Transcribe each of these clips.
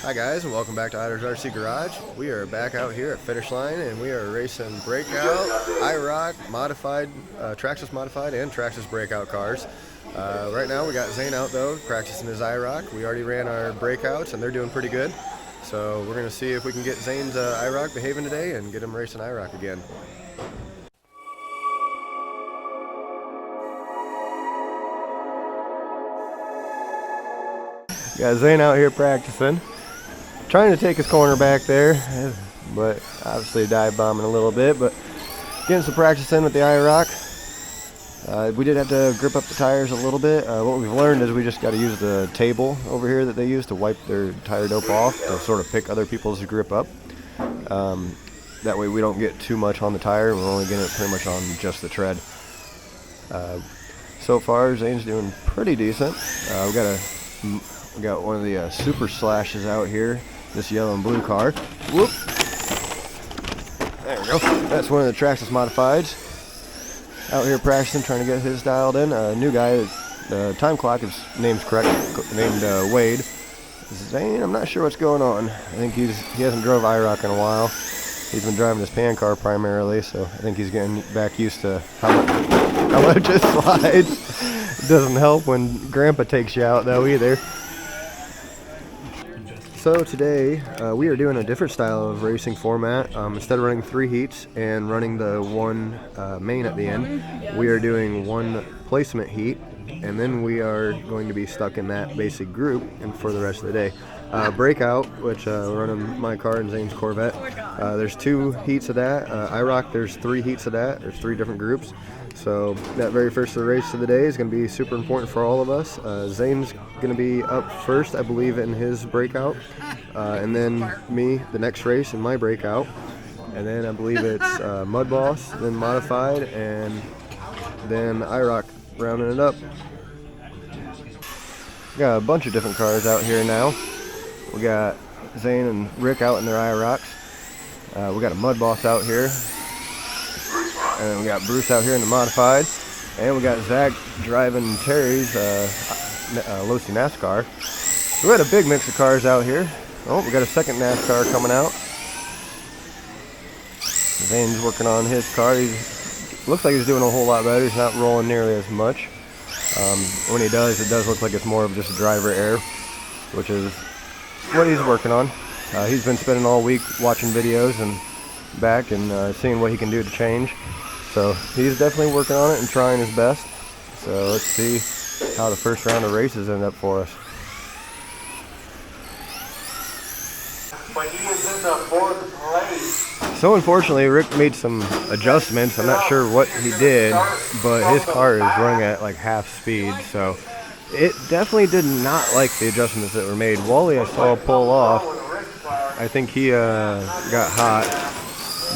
Hi guys, and welcome back to IRCK Garage. We are back out here at Finish Line, and we are racing Breakout, IRCK, modified, Traxxas modified, and Traxxas Breakout cars. Right now we got Zane out though, practicing his IRCK. We already ran our Breakouts, and they're doing pretty good. So we're going to see if we can get Zane's IRCK behaving today and get him racing IRCK again. Got Zane out here practicing. Trying to take his corner back there, but obviously dive bombing a little bit, but getting some practice in with the IRCK. We did have to grip up the tires a little bit. What we've learned is we just got to use the table over here that they use to wipe their tire dope off to sort of pick other people's grip up. That way we don't get too much on the tire, we're only getting it pretty much on just the tread. So far Zane's doing pretty decent. We got one of the super slashes out here. This yellow and blue car. Whoop! There we go. That's one of the Traxxas modifieds. Out here practicing, trying to get his dialed in. New guy, the time clock, his name's correct, named Wade. Zane, I'm not sure what's going on. I think he hasn't drove IRCK in a while. He's been driving his pan car primarily, so I think he's getting back used to how much it slides. It doesn't help when Grandpa takes you out though either. So today we are doing a different style of racing format. Instead of running 3 heats and running the one main at the end, we are doing one placement heat, and then we are going to be stuck in that basic group and for the rest of the day. Breakout, which we're running my car and Zane's Corvette. There's 2 heats of that. IRCK, there's 3 heats of that. There's 3 different groups. So that very first race of the day is going to be super important for all of us. Zane's going to be up first, I believe, in his Breakout, and then me the next race in my Breakout, and then I believe it's Mud Boss, then Modified, and then IRCK rounding it up. Got a bunch of different cars out here now. We got Zane and Rick out in their IRCKs. We got a Mud Boss out here. And then we got Bruce out here in the modified, and we got Zach driving Terry's Losi NASCAR. So we had a big mix of cars out here. Oh, we got a second NASCAR coming out. Zane's working on his car. Looks like he's doing a whole lot better. He's not rolling nearly as much. When he does, it does look like it's more of just driver error, which is what he's working on. He's been spending all week watching videos and back and seeing what he can do to change. So he's definitely working on it and trying his best. So let's see how the first round of races end up for us. But he is in the 4th place. So unfortunately, Rick made some adjustments. I'm not sure what he did, but his car is running at like half speed. So it definitely did not like the adjustments that were made. Wally, I saw pull off. I think he got hot.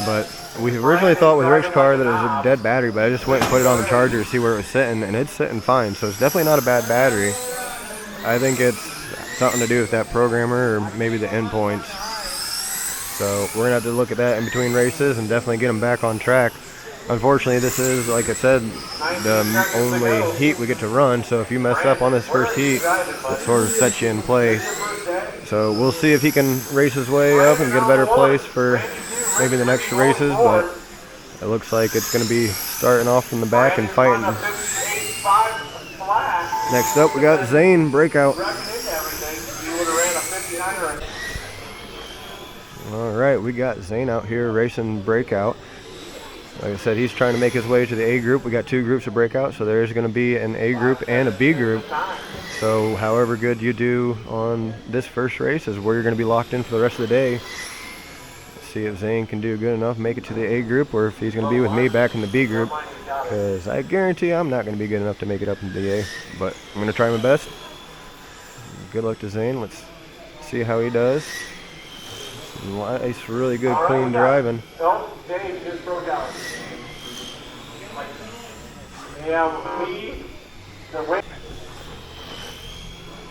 But we originally thought with Rick's car that it was a dead battery, but I just went and put it on the charger to see where it was sitting, and it's sitting fine. So it's definitely not a bad battery. I think it's something to do with that programmer or maybe the endpoints. So we're going to have to look at that in between races and definitely get them back on track. Unfortunately, this is, like I said, the only heat we get to run, so if you mess up on this first heat, it sort of sets you in place. So we'll see if he can race his way up and get a better place for maybe the next races, but it looks like it's going to be starting off from the back and fighting. Next up, we got Zane Breakout. Alright, we got Zane out here racing Breakout. Like I said, he's trying to make his way to the A group. We got 2 groups of Breakout, so there's going to be an A group and a B group. So however good you do on this first race is where you're going to be locked in for the rest of the day. See if Zane can do good enough, make it to the A group, or if he's going to be with me back in the B group, because I guarantee I'm not going to be good enough to make it up into the A, but I'm going to try my best. Good luck to Zane. Let's see how he does. Nice, really good, clean driving. Dave just broke out.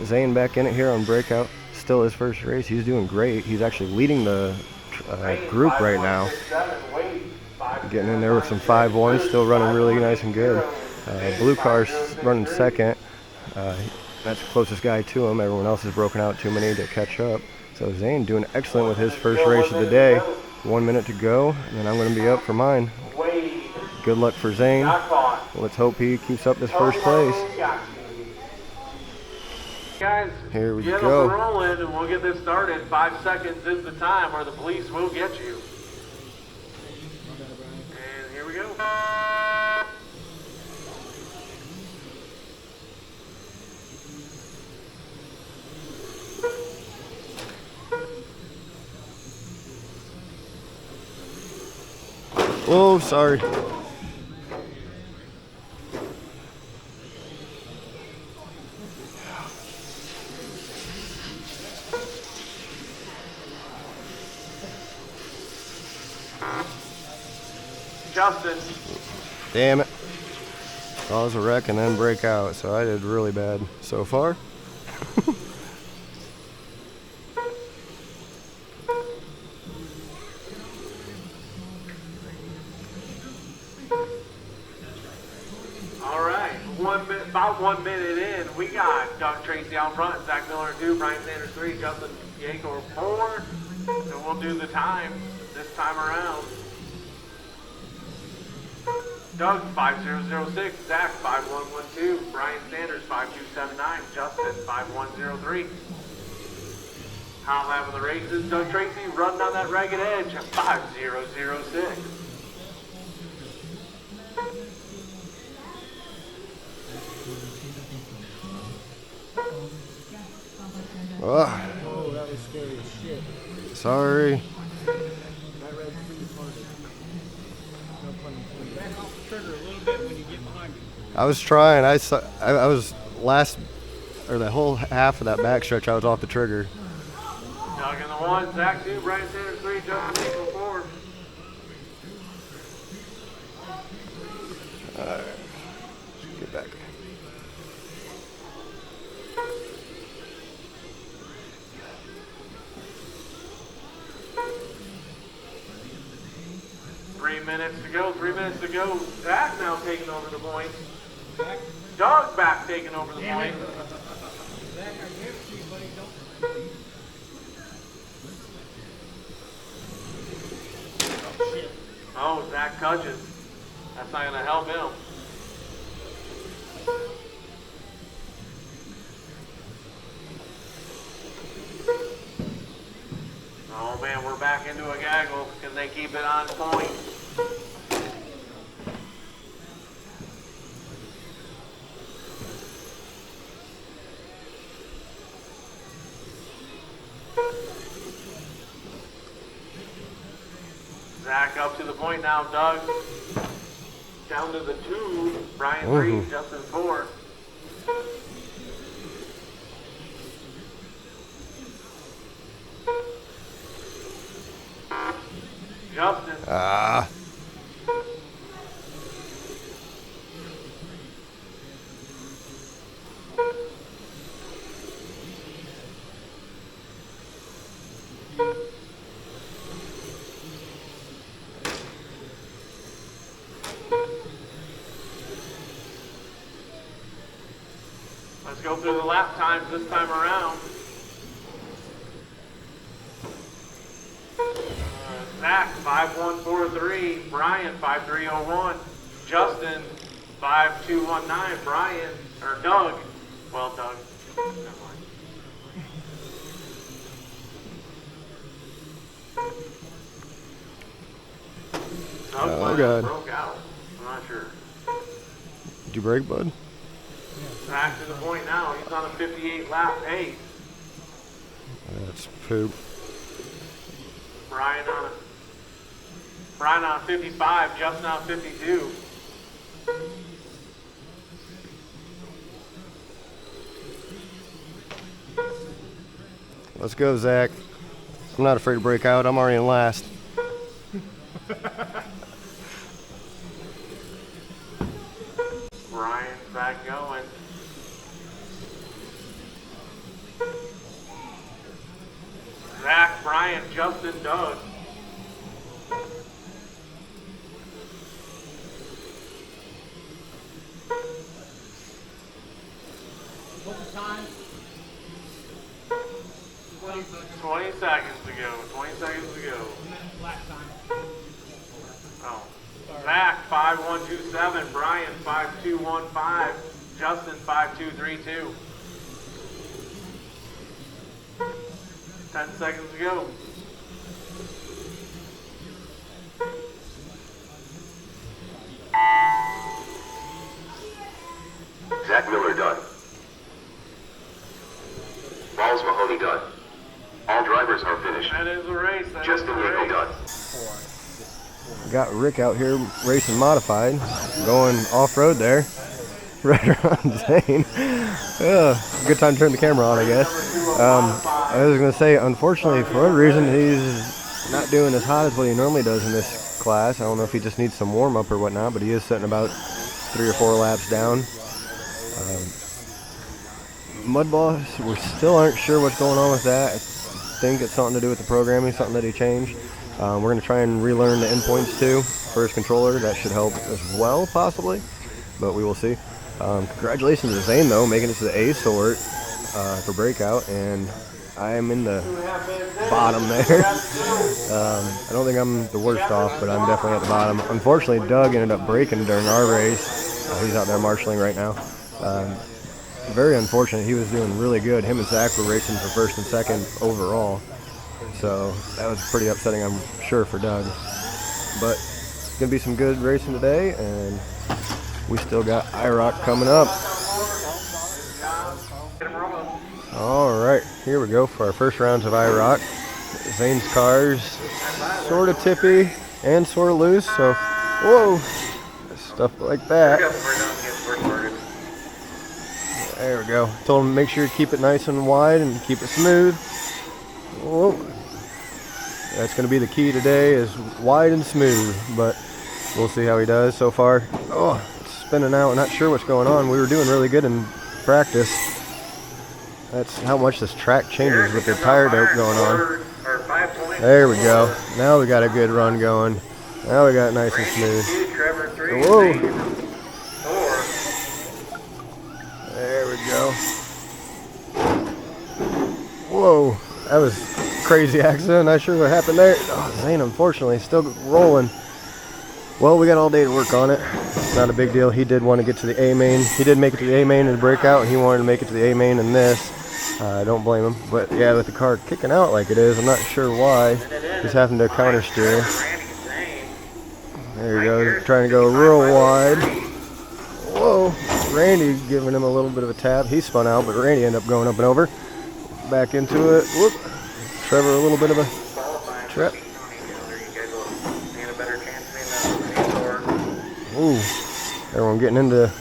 Zane back in it here on Breakout. Still his first race. He's doing great. He's actually leading the group right now. Getting in there with some 5-1s, still running really nice and good. Blue car's running second. That's the closest guy to him. Everyone else has broken out too many to catch up. So Zane doing excellent with his first race of the day. 1 minute to go, and then I'm going to be up for mine. Good luck for Zane. Let's hope he keeps up this first place. Guys, Here we get go. them rolling and we'll get this started. 5 seconds is the time or the police will get you. And here we go. Oh, sorry. Justin. Damn it. Cause a wreck and then break out, so I did really bad so far. Alright, about 1 minute in, we got Doug Tracy out front, Zach Miller 2, Brian Sanders 3, Justin Yeager 4. And we'll do the time this time around. Doug 5006, Zach 5112, Brian Sanders 5279, Justin 5103. Hot lap of the races, Doug Tracy running on that ragged edge at 5006. Oh, that was scary as shit. Sorry. That red food is funny. No pun intended. Back off the trigger a little bit when you get behind me. I was trying. I was last, or the whole half of that backstretch, I was off the trigger. Doug in the 1, Zach 2, Brian Sanders 3, Justin Yeager 4. Alright. Get back. Three minutes to go. Zach now taking over the point. Doug back taking over the point. Zach, I give it to you, buddy. Don't. Oh, shit. Oh, Zach Cudges. That's not going to help him. Oh man, we're back into a gaggle. Can they keep it on point? Zach up to the point now, Doug. Down to the 2, Brian 3, Justin 4. Justin. Ah. Let's go through the lap times this time around. Zach 5143, Brian 5301, Justin 5219, Brian or Doug. Well, Doug. Never mind. Oh God. Broke out. I'm not sure. Did you break, bud? Back to the point now. He's on a 58 lap pace. That's poop. Brian on 55, Justin on 52. Let's go, Zach. I'm not afraid to break out. I'm already in last. Brian's back going. Zach, Brian, Justin, Doug. What's the time? 23. 20 seconds to go. 20 seconds to go. Lap time. Oh. Zach 5127, Brian 5215, Justin 5232. 10 seconds to go. Zach Miller done. Balls Mahoney done. All drivers are finished. That is a race. That Justin is a Yeagle race. done. Got Rick out here racing modified, going off-road there. Right around Zane. Good time to turn the camera on, I guess. I was going to say, unfortunately, for whatever reason, he's not doing as hot as what he normally does in this class. I don't know if he just needs some warm-up or whatnot, but he is sitting about 3 or 4 laps down. Mud Boss, we still aren't sure what's going on with that. I think it's something to do with the programming, something that he changed. We're going to try and relearn the endpoints too for his controller. That should help as well, possibly, but we will see. Congratulations to Zane, though, making it to the A sort for Breakout, and I am in the bottom there. I don't think I'm the worst off, but I'm definitely at the bottom. Unfortunately, Doug ended up braking during our race. He's out there marshalling right now. Very unfortunate. He was doing really good. Him and Zach were racing for first and second overall. So that was pretty upsetting, I'm sure, for Doug. But it's going to be some good racing today, and we still got IRCK coming up. All right, here we go for our first rounds of IRCK. Zane's car's sort of tippy and sort of loose, so whoa, stuff like that. There we go. Told him to make sure you keep it nice and wide and keep it smooth. Whoa. That's going to be the key today, is wide and smooth, but we'll see how he does so far. Oh, it's spinning out. Not sure what's going on. We were doing really good in practice. That's how much this track changes with the tire dope going on. There we go. Now we got a good run going. Now we got it nice and smooth. Whoa. There we go. Whoa. That was a crazy accident. Not sure what happened there. Oh, Zane, unfortunately, still rolling. Well, we got all day to work on it. It's not a big deal. He did want to get to the A-main. He did make it to the A-main in the Breakout, and he wanted to make it to the A-main in this. I don't blame him. But yeah, with the car kicking out like it is, I'm not sure why. He's having to counter steer. There he goes, trying to go real wide. Whoa, Randy giving him a little bit of a tap. He spun out, but Randy ended up going up and over. Back into it. Whoop. Trevor a little bit of a trip. Ooh, everyone getting into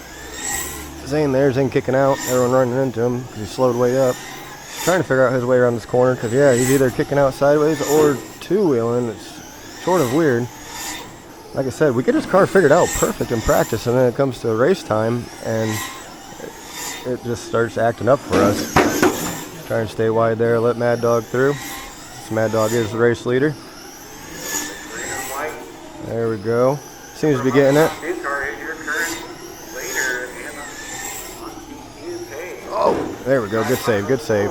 Zane there. Zane kicking out. Everyone running into him because he slowed way up. He's trying to figure out his way around this corner because, yeah, he's either kicking out sideways or two-wheeling. It's sort of weird. Like I said, we get his car figured out perfect in practice, and then it comes to race time, and it just starts acting up for us. Trying to stay wide there, let Mad Dog through. This Mad Dog is the race leader. There we go. Seems to be getting it. Oh, there we go. Good save, good save.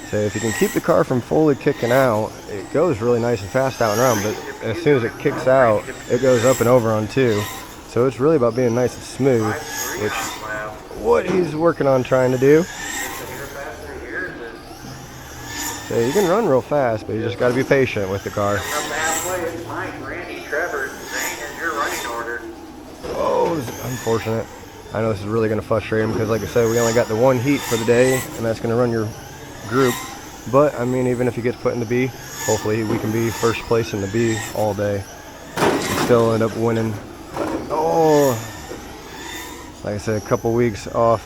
So if you can keep the car from fully kicking out, it goes really nice and fast out and around, but as soon as it kicks out, it goes up and over on two. So it's really about being nice and smooth, which what he's working on trying to do. So you can run real fast, but you just got to be patient with the car. Oh, this is unfortunate. I know this is really going to frustrate him because, like I said, we only got the one heat for the day, and that's going to run your group. But, I mean, even if he gets put in the B, hopefully we can be first place in the B all day and still end up winning. Oh, like I said, a couple weeks off,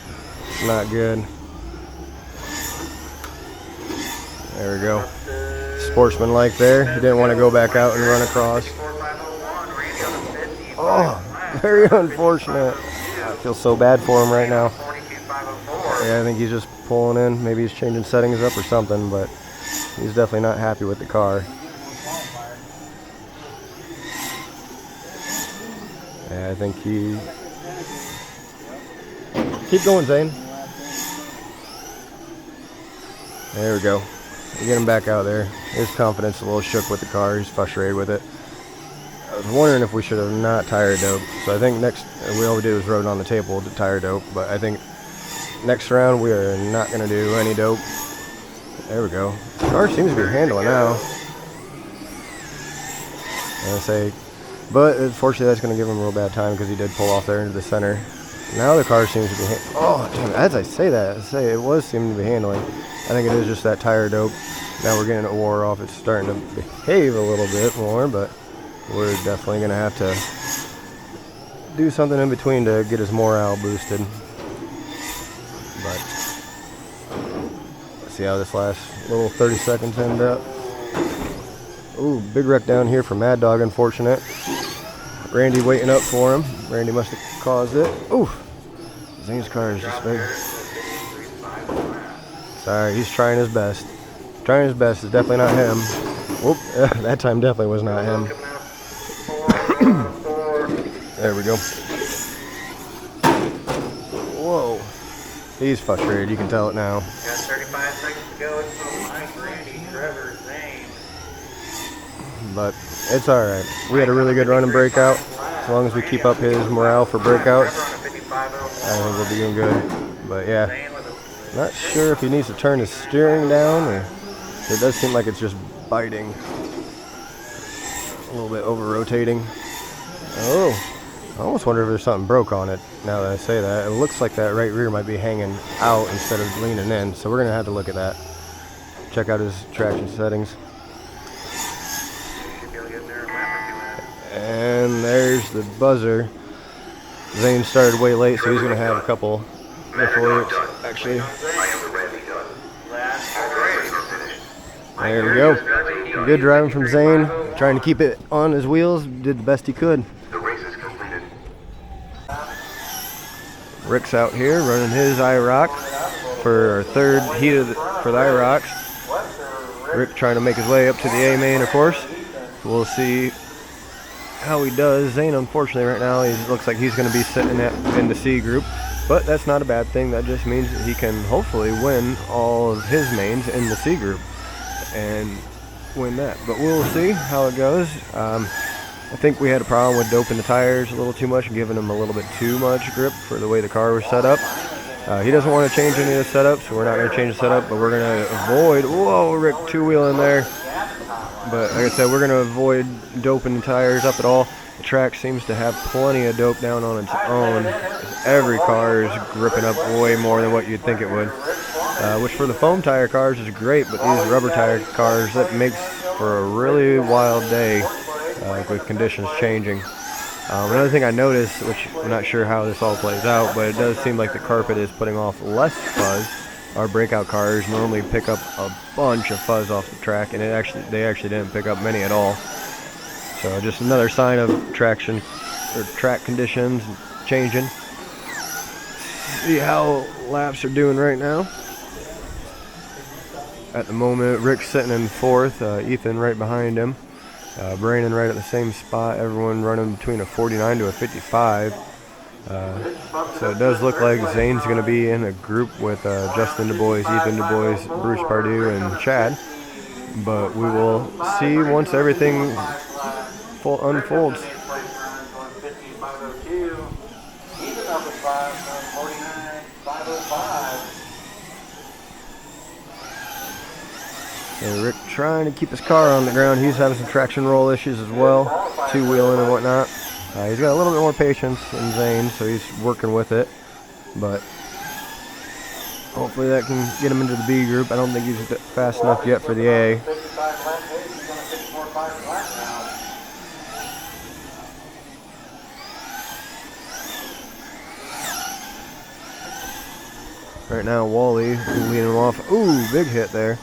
not good. There we go. Sportsman-like there. He didn't want to go back out and run across. Oh, very unfortunate. I feel so bad for him right now. Yeah, I think he's just pulling in. Maybe he's changing settings up or something, but he's definitely not happy with the car. Yeah, I think he... Keep going, Zane. There we go. Get him back out there. His confidence is a little shook with the car. He's frustrated with it. I was wondering if we should have not tire dope. So I think next, all we did was rode on the table to tire dope. But I think next round we are not going to do any dope. There we go. The car seems to be handling now. But unfortunately that's going to give him a real bad time because he did pull off there into the center. Now the car seems to be oh, damn, as I say that, it was seeming to be handling. I think it is just that tire dope. Now we're getting it wore off. It's starting to behave a little bit more, but we're definitely going to have to do something in between to get his morale boosted. But let's see how this last little 30 seconds end up. Ooh, big wreck down here for Mad Dog, unfortunate. Randy waiting up for him. Randy must have caused it. Ooh, Zane's car is just big. Sorry, he's trying his best. Trying his best. It's definitely not him. Whoop, that time definitely was not him. There we go. Whoa. He's frustrated, you can tell it now. Got 35 seconds to go. It's Mike, Randy, Trevor, Zane. But it's alright. We had a really good run in Breakout. As long as we keep up his morale for Breakouts, I think we'll be doing good. But yeah, not sure if he needs to turn his steering down, or it does seem like it's just biting. A little bit over-rotating. Oh, I almost wonder if there's something broke on it now that I say that. It looks like that right rear might be hanging out instead of leaning in, so we're going to have to look at that. Check out his traction settings. And there's the buzzer. Zane started way late, so he's going to have a couple alerts, actually. There we go. Good driving from Zane. Trying to keep it on his wheels. Did the best he could. Rick's out here running his IRCK for our third heat for the IRCKs. Rick trying to make his way up to the A-main, of course. We'll see how he does. Zane, unfortunately, right now, he looks like he's going to be sitting in the C group, but that's not a bad thing. That just means that he can hopefully win all of his mains in the C group and win that. But we'll see how it goes. I think we had a problem with doping the tires a little too much and giving him a little bit too much grip for the way the car was set up. He doesn't want to change any of the setup, so we're not going to change the setup, but we're going to avoid, whoa, Rick two-wheeling there. But like I said, we're going to avoid doping the tires up at all. The track seems to have plenty of dope down on its own. Every car is gripping up way more than what you'd think it would. Which for the foam tire cars is great, but these rubber tire cars, that makes for a really wild day with conditions changing. Another thing I noticed, which I'm not sure how this all plays out, but it does seem like the carpet is putting off less fuzz. Our Breakout cars normally pick up a bunch of fuzz off the track, and they actually didn't pick up many at all. So just another sign of traction or track conditions changing. See how laps are doing right now. At the moment, Rick's sitting in fourth, Ethan right behind him, Brandon right at the same spot, everyone running between a 49 to a 55. So it does look like Zane's going to be in a group with Justin Du Bois, Ethan Du Bois, Bruce Pardue, and Chad. But we will see once everything unfolds. So Rick trying to keep his car on the ground. He's having some traction roll issues as well, two-wheeling and whatnot. He's got a little bit more patience than Zane, so he's working with it. But hopefully that can get him into the B group. I don't think he's fast enough yet for the A. Right now, Wally leading him off. Ooh, big hit there.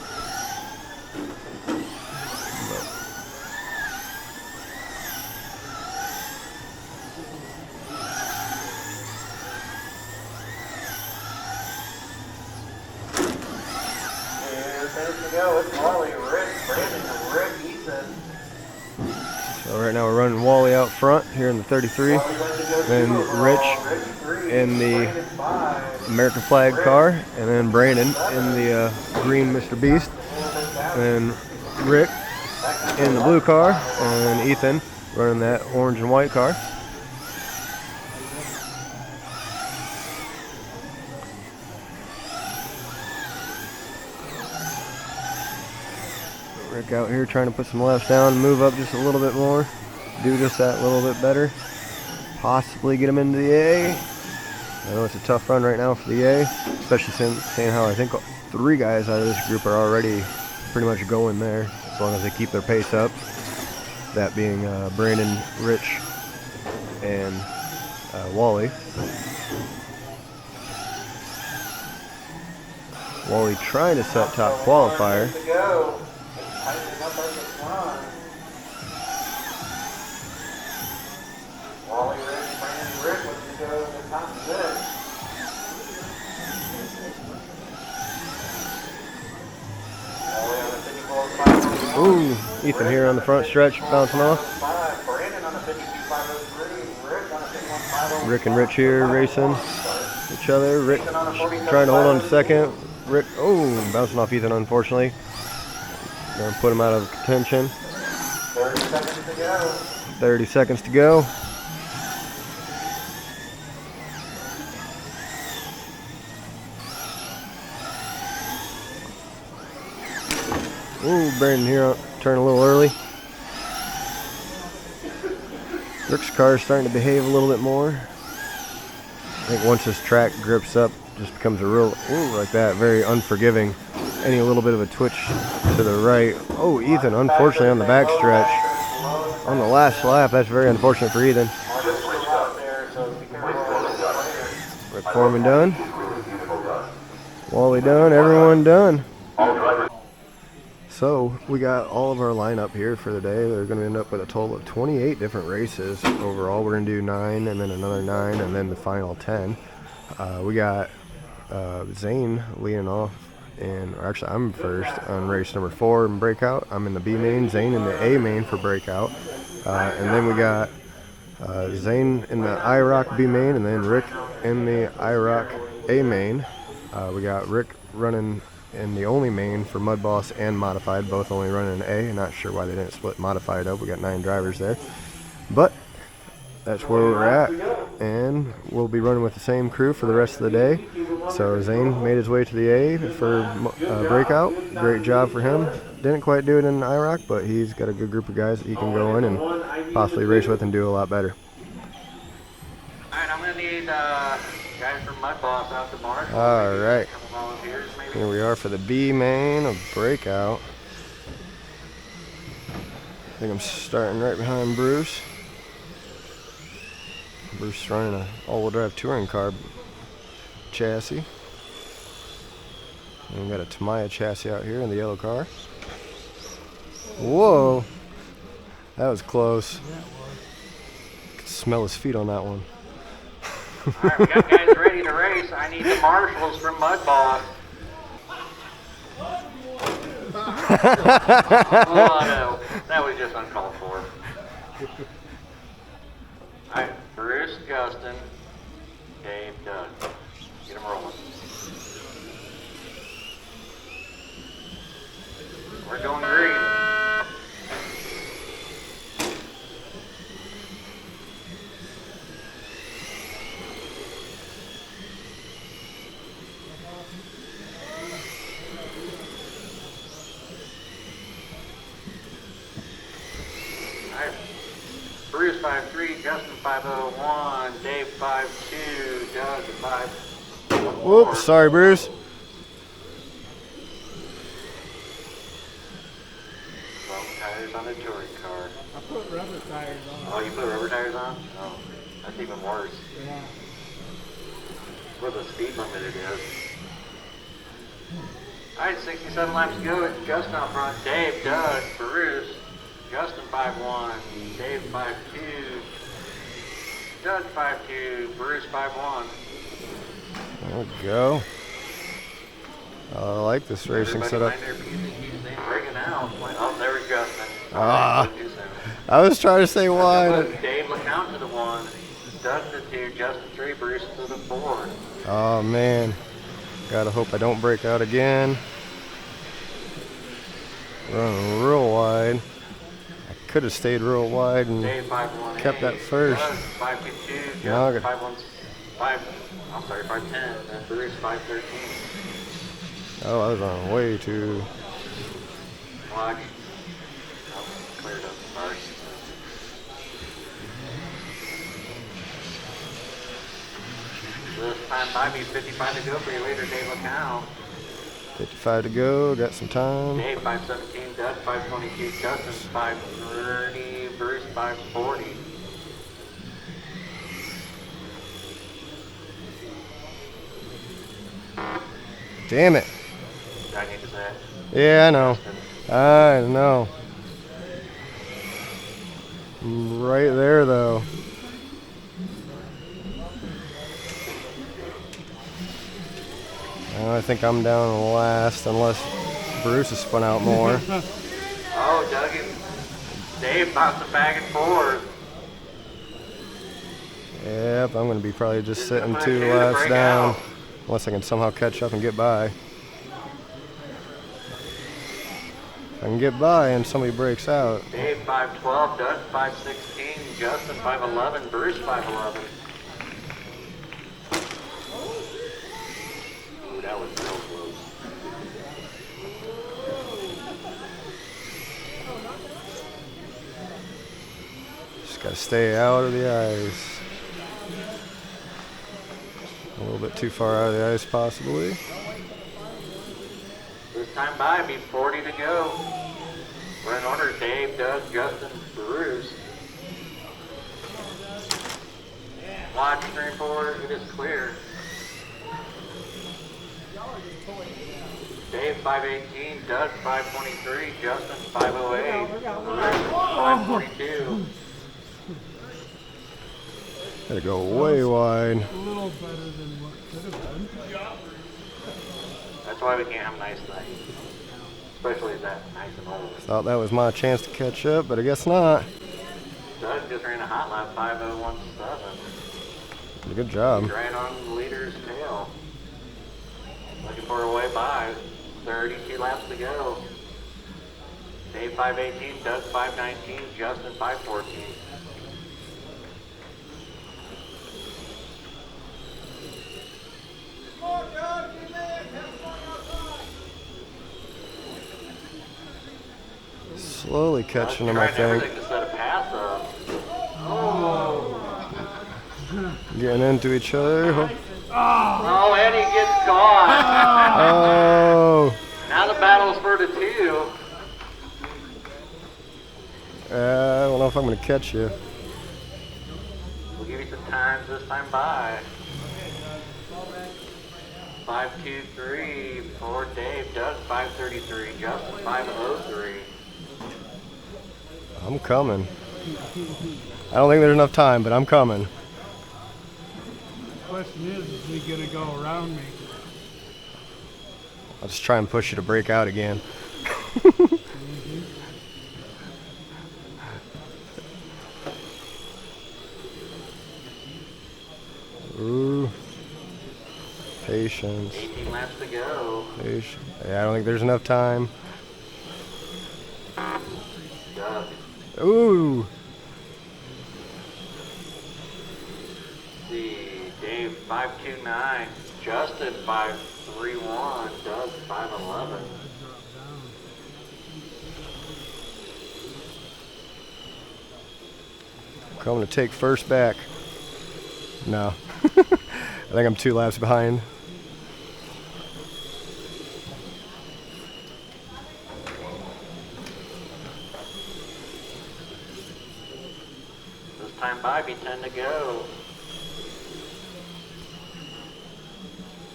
So right now we're running Wally out front here in the 33, then Rich in the American flag car, and then Brandon in the green Mr. Beast. And Rick in the blue car, and Ethan running that orange and white car. Rick out here trying to put some laps down, move up just a little bit more, do just that little bit better, possibly get him into the A. I know it's a tough run right now for the A, especially seeing how I think 3 guys out of this group are already pretty much going there, as long as they keep their pace up. That being Brandon, Rich, and Wally. Wally trying to set top qualifier. Wally, Rich, Brandon, Rick looking to go to the top 6. Ooh, Ethan here on the front stretch, bouncing off. Rick and Rich here racing each other. Rick trying to hold on to second. Rick, oh, bouncing off Ethan, unfortunately. Gonna put him out of contention. 30 seconds to go. 30 seconds to go. Ooh, Brandon here turning a little early. Rick's car is starting to behave a little bit more. I think once this track grips up, just becomes a real, ooh, like that, very unforgiving. Any little bit of a twitch to the right. Oh, Ethan, unfortunately on the back stretch. On the last lap, that's very unfortunate for Ethan. Rick Foreman done. Wally done, everyone done. So we got all of our lineup here for the day. They're going to end up with a total of 28 different races overall. We're going to do 9 and then another 9 and then the final 10. We got Zane leading off, and actually I'm first on race number 4 in Breakout. I'm in the B main, Zane in the A main for Breakout, and then we got Zane in the IRCK B main, and then Rick in the IRCK A main. We got Rick running in the only main for Mud Boss and Modified, both only running an A. Not sure why they didn't split Modified up. We got 9 drivers there, but that's where we're at, and we'll be running with the same crew for the rest of the day. So Zane made his way to the A for Breakout. Great job for him. Didn't quite do it in IRCK, but he's got a good group of guys that he can go in and possibly race with and do a lot better. Alright, I'm going to need guys from Mud Boss out to Marshall. All right. Some volunteers, maybe. Here we are for the B main of Breakout. I think I'm starting right behind Bruce. Bruce running an all-wheel drive touring car chassis. And we got a Tamiya chassis out here in the yellow car. Whoa, that was close. Could smell his feet on that one. Alright, we got guys ready to race. I need the marshals from Mud Boss. Oh no, that was just uncalled for. Alright, Bruce, Gustin, Dave, Doug. Get them rolling. We're going green. Bruce 5'3", Justin 501, Dave 5'2", Doug 5'4". Whoops, sorry, Bruce. Well, tires on the touring car. I put rubber tires on. Oh, you put rubber tires on? Oh, that's even worse. Yeah. That's where the speed limit is. Alright, 67 laps to go. It's Justin out front, Dave, Doug, Bruce. Justin 5'1", Dave 5'2", Doug 5'2", Bruce 5'1". There we go. I like this racing setup. Breaking out. Oh, there we go, Justin. Ah, I was trying to say why. Dave LeCount to the 1, Doug to the 2, Justin 3, Bruce to the 4. Oh man, gotta hope I don't break out again. Running real wide. I could have stayed real wide and Dave 518. kept that first. Doug 522. Now I Justin got- 510. And Bruce 513. Oh, I was running way too. Watch. Oh, cleared up. Sorry. This time by me, 55 to go for your leader, Dave McCown. 55 to go. Got some time. Dave 517, Doug 522, Justin 530, Bruce 540. Damn it. I need to say. Yeah, I know. I know. Right there, though. I think I'm down last unless Bruce has spun out more. Oh, Doug and Dave bouncing back and forth. Yep, I'm going to be probably just sitting Number 2 2 to laps break down. out. Unless I can somehow catch up and get by. If I can get by and somebody breaks out. Dave 512, Doug 516, Justin 511, Bruce 511. Ooh, that was so close. Just got to stay out of the ice. A little bit too far out of the ice, possibly. This time by me, 40 to go. We're in order, Dave, Doug, Justin, Bruce. Watch 3-4, it is clear. Dave 518, Doug 523, Justin 508, Bruce 542. Got to go way wide. A little better than what could have been. That's why we can't have a nice night. Especially that nice and old. Thought that was my chance to catch up, but I guess not. Doug just ran a hot lap 5017. Good job. He's right on the leader's tail. Looking for a way by. 32 laps to go. Dave 518, Doug 519, Justin 514. Slowly catching them, I Trying think. everything to set a pass up. Oh, Getting into each other. oh, and he gets caught. Oh! Now the battle's for the 2. I don't know if I'm going to catch you. We'll give you some times this time by. 523 for Dave, Doug 533, Justin 503. I'm coming. I don't think there's enough time, but I'm coming. The question is he gonna go around me? I'll just try and push you to break out again. Ooh. Patience. 18 laps to go. Patience. Yeah, I don't think there's enough time. Doug. Ooh. See, Dave 529, Justin 531, Doug 511. Coming to take first back. No. I think I'm 2 laps behind. This time by me, 10 to go.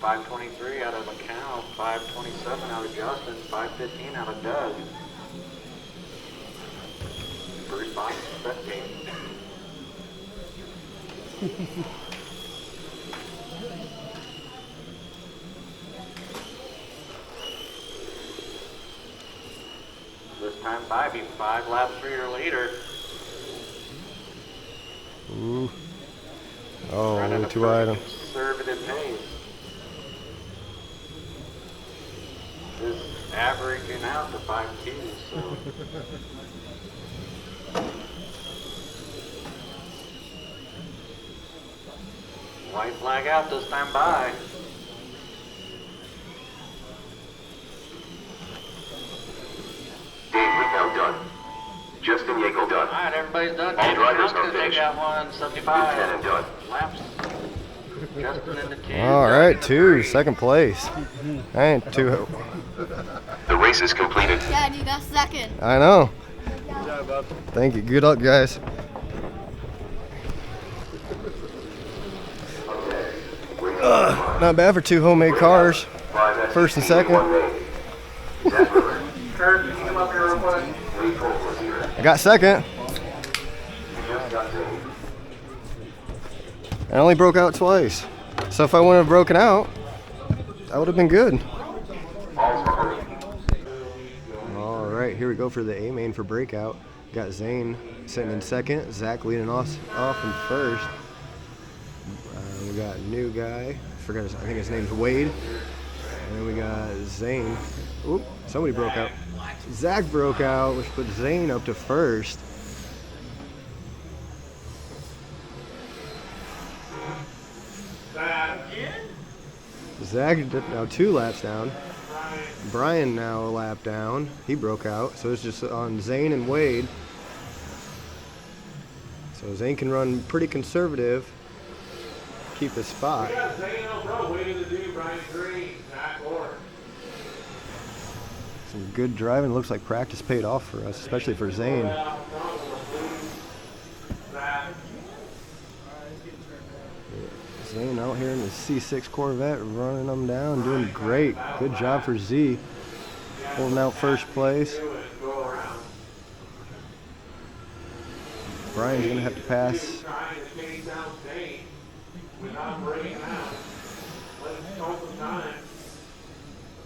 523 out of McCown, 527 out of Justin, 515 out of Doug. Bruce Box spectating. This time by me, 5 laps for your leader. Ooh. Oh, Running only a 2 pretty items. conservative pace. This averaging out to 5-2, so. White flag out to stand by. Dave Recount done. Justin Yeagle done. Alright, everybody's done. All drivers David are Take finished. that 175 Lieutenant done. laps. Justin in the 2. All right, 2, second place. I ain't too. The race is completed. Dad, you got second. I know. Thank you. Good luck, guys. Not bad for 2 homemade cars. First and second. I got second. I only broke out twice. So if I wouldn't have broken out, that would have been good. All right, here we go for the A-main for Breakout. Got Zane sitting in second, Zach leading off in first. We got a new guy, I think his name's Wade. And then we got Zane. Oop, somebody broke out. Zach broke out, which put Zane up to first. Zach now 2 laps down. Brian now a lap down. He broke out, so it's just on Zane and Wade. So Zane can run pretty conservative, keep his spot. Some good driving. Looks like practice paid off for us, especially for Zane. Zane out here in the C6 Corvette, running them down, doing great. Good job for Z, holding out first place. Brian's gonna have to pass. Without breaking out. Let's start some time.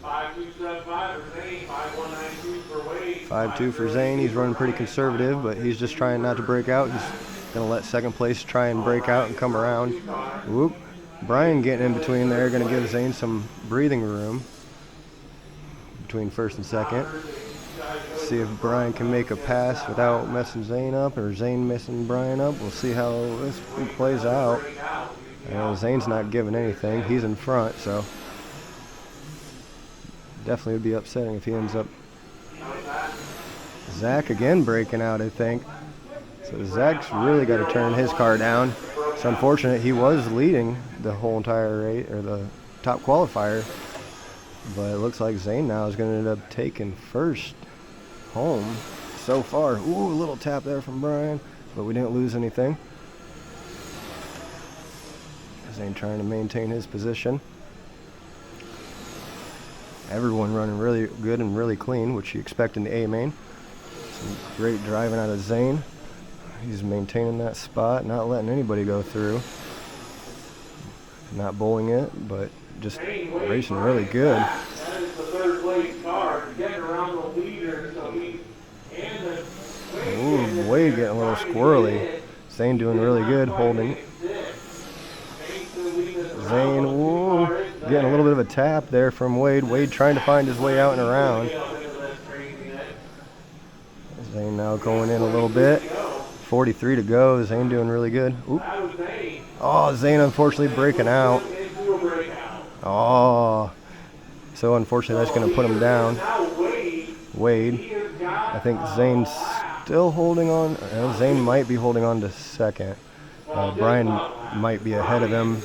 5275 for Zane, 5192 for Wade. 5-2 for Zane. He's running pretty conservative, but he's just trying not to break out. He's gonna let second place try and break out and come around. Whoop. Brian getting in between there, gonna give Zane some breathing room between first and second. See if Brian can make a pass without messing Zane up, or Zane messing Brian up. We'll see how this plays out. Zane's not giving anything. He's in front, so definitely would be upsetting if he ends up. Zach again breaking out, I think. So Zach's really got to turn his car down. It's unfortunate. He was leading the whole entire race, or the top qualifier, but it looks like Zane now is going to end up taking first home so far. Ooh, a little tap there from Brian, but we didn't lose anything. Zane trying to maintain his position. Everyone running really good and really clean, which you expect in the A-main. Some great driving out of Zane. He's maintaining that spot, not letting anybody go through. Not bowling it, but just racing really good. That is the third place car. Getting around the leader, so Ooh, Wade getting a little squirrely. Zane doing really good, holding. Zane, ooh, getting a little bit of a tap there from Wade. Wade trying to find his way out and around. Zane now going in a little bit. 43 to go. Zane doing really good. Oop. Oh, Zane unfortunately breaking out. Oh. So unfortunately that's going to put him down. Wade. I think Zane's still holding on. Zane might be holding on to second. Brian might be ahead of him.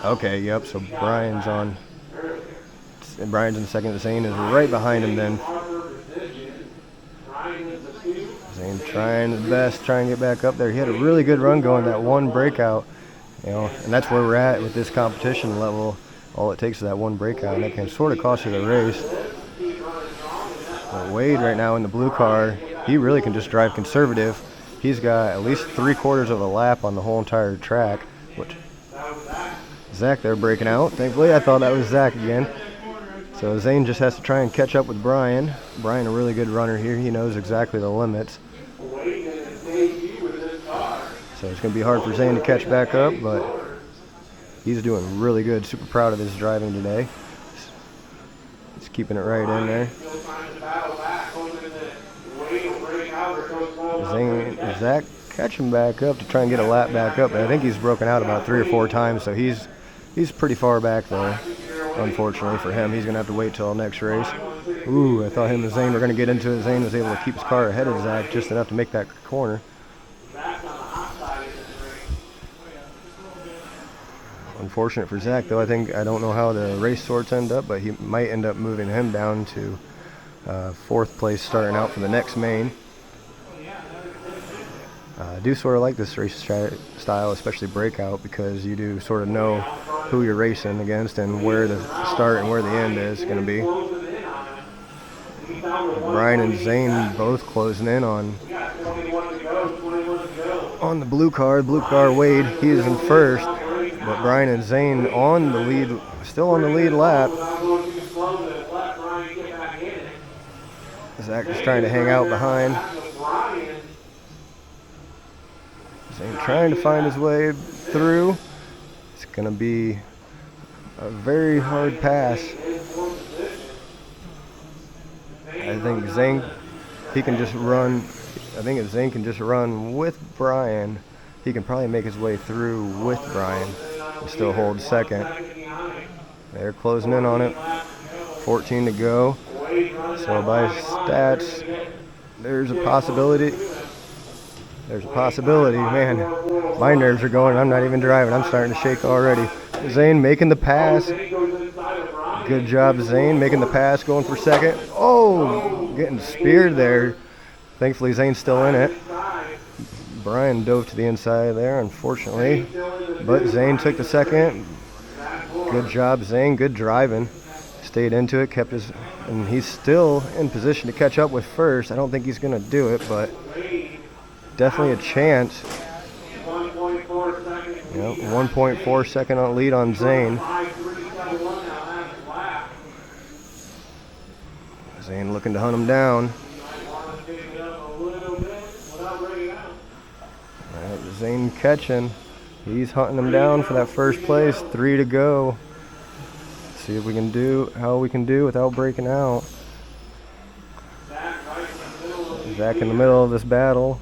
Okay, yep, so Brian's on. Brian's in second. Zane is right behind him then. Zane trying his best, trying to get back up there. He had a really good run going, that one breakout. You know, and that's where we're at with this competition level. All it takes is that one breakout, and that can sort of cost you the race. But Wade right now in the blue car, he really can just drive conservative. He's got at least 3/4 of a lap on the whole entire track. Which Zach there breaking out. Thankfully, I thought that was Zach again. So Zane just has to try and catch up with Brian. Brian, a really good runner here. He knows exactly the limits. So it's going to be hard for Zane to catch back up, but he's doing really good. Super proud of his driving today. He's keeping it right in there. Zach catching back up to try and get a lap back up, but I think he's broken out about 3 or 4 times, so he's pretty far back there. Unfortunately for him, he's going to have to wait till next race. Ooh, I thought him and Zane were going to get into it. Zane was able to keep his car ahead of Zach just enough to make that corner. Unfortunate for Zach, though. I don't know how the race sorts end up, but he might end up moving him down to 4th place starting out for the next main. I do sort of like this race style, especially Breakout, because you do sort of know who you're racing against and where the start and where the end is going to be. Brian and Zane both closing in on the blue car. Blue car Wade, he is in first, but Brian and Zane on the lead, still on the lead lap. Zach is trying to hang out behind. Zane trying to find his way through. It's going to be a very hard pass. I think Zane, he can just run. I think if Zane can just run with Brian, he can probably make his way through with Brian and still hold second. They're closing in on it. 14 to go. So by stats, there's a possibility. There's a possibility. Man, my nerves are going. I'm not even driving. I'm starting to shake already. Zane making the pass. Good job, Zane, making the pass, going for second. Oh, getting speared there. Thankfully, Zane's still in it. Brian dove to the inside there, unfortunately. But Zane took the second. Good job, Zane. Good driving. Stayed into it, kept his... And he's still in position to catch up with first. I don't think he's going to do it, but... definitely a chance. 1.4 second on lead on Zane. Zane looking to hunt him down. Zane catching. He's hunting him down for that first place. 3 to go. See if we can do how we can do without breaking out. Zach in the middle of this battle,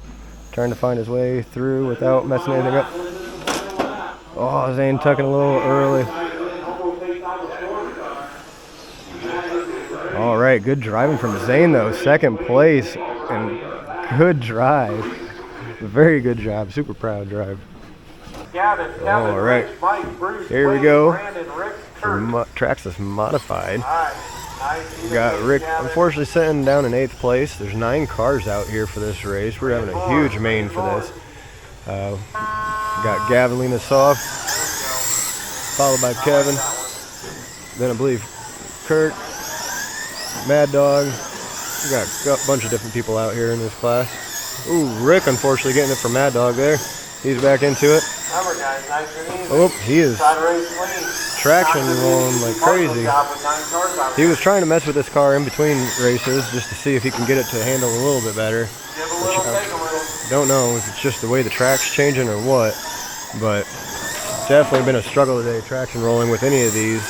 trying to find his way through without messing anything up. Oh, Zane tucking a little early. All right, good driving from Zane, though. Second place, and good drive. Very good job. Super proud drive. All right, here we go. Traxxas Modified. We got Rick, unfortunately, sitting down in 8th place. There's 9 cars out here for this race. We're having a huge main for this. Got Gavin leading us off, followed by Kevin. Then I believe Kurt, Mad Dog. We got a bunch of different people out here in this class. Ooh, Rick, unfortunately, getting it from Mad Dog there. He's back into it. Oh, he is traction rolling like crazy. He was trying to mess with this car in between races just to see if he can get it to handle a little bit better. I don't know if it's just the way the track's changing or what, but definitely been a struggle today traction rolling with any of these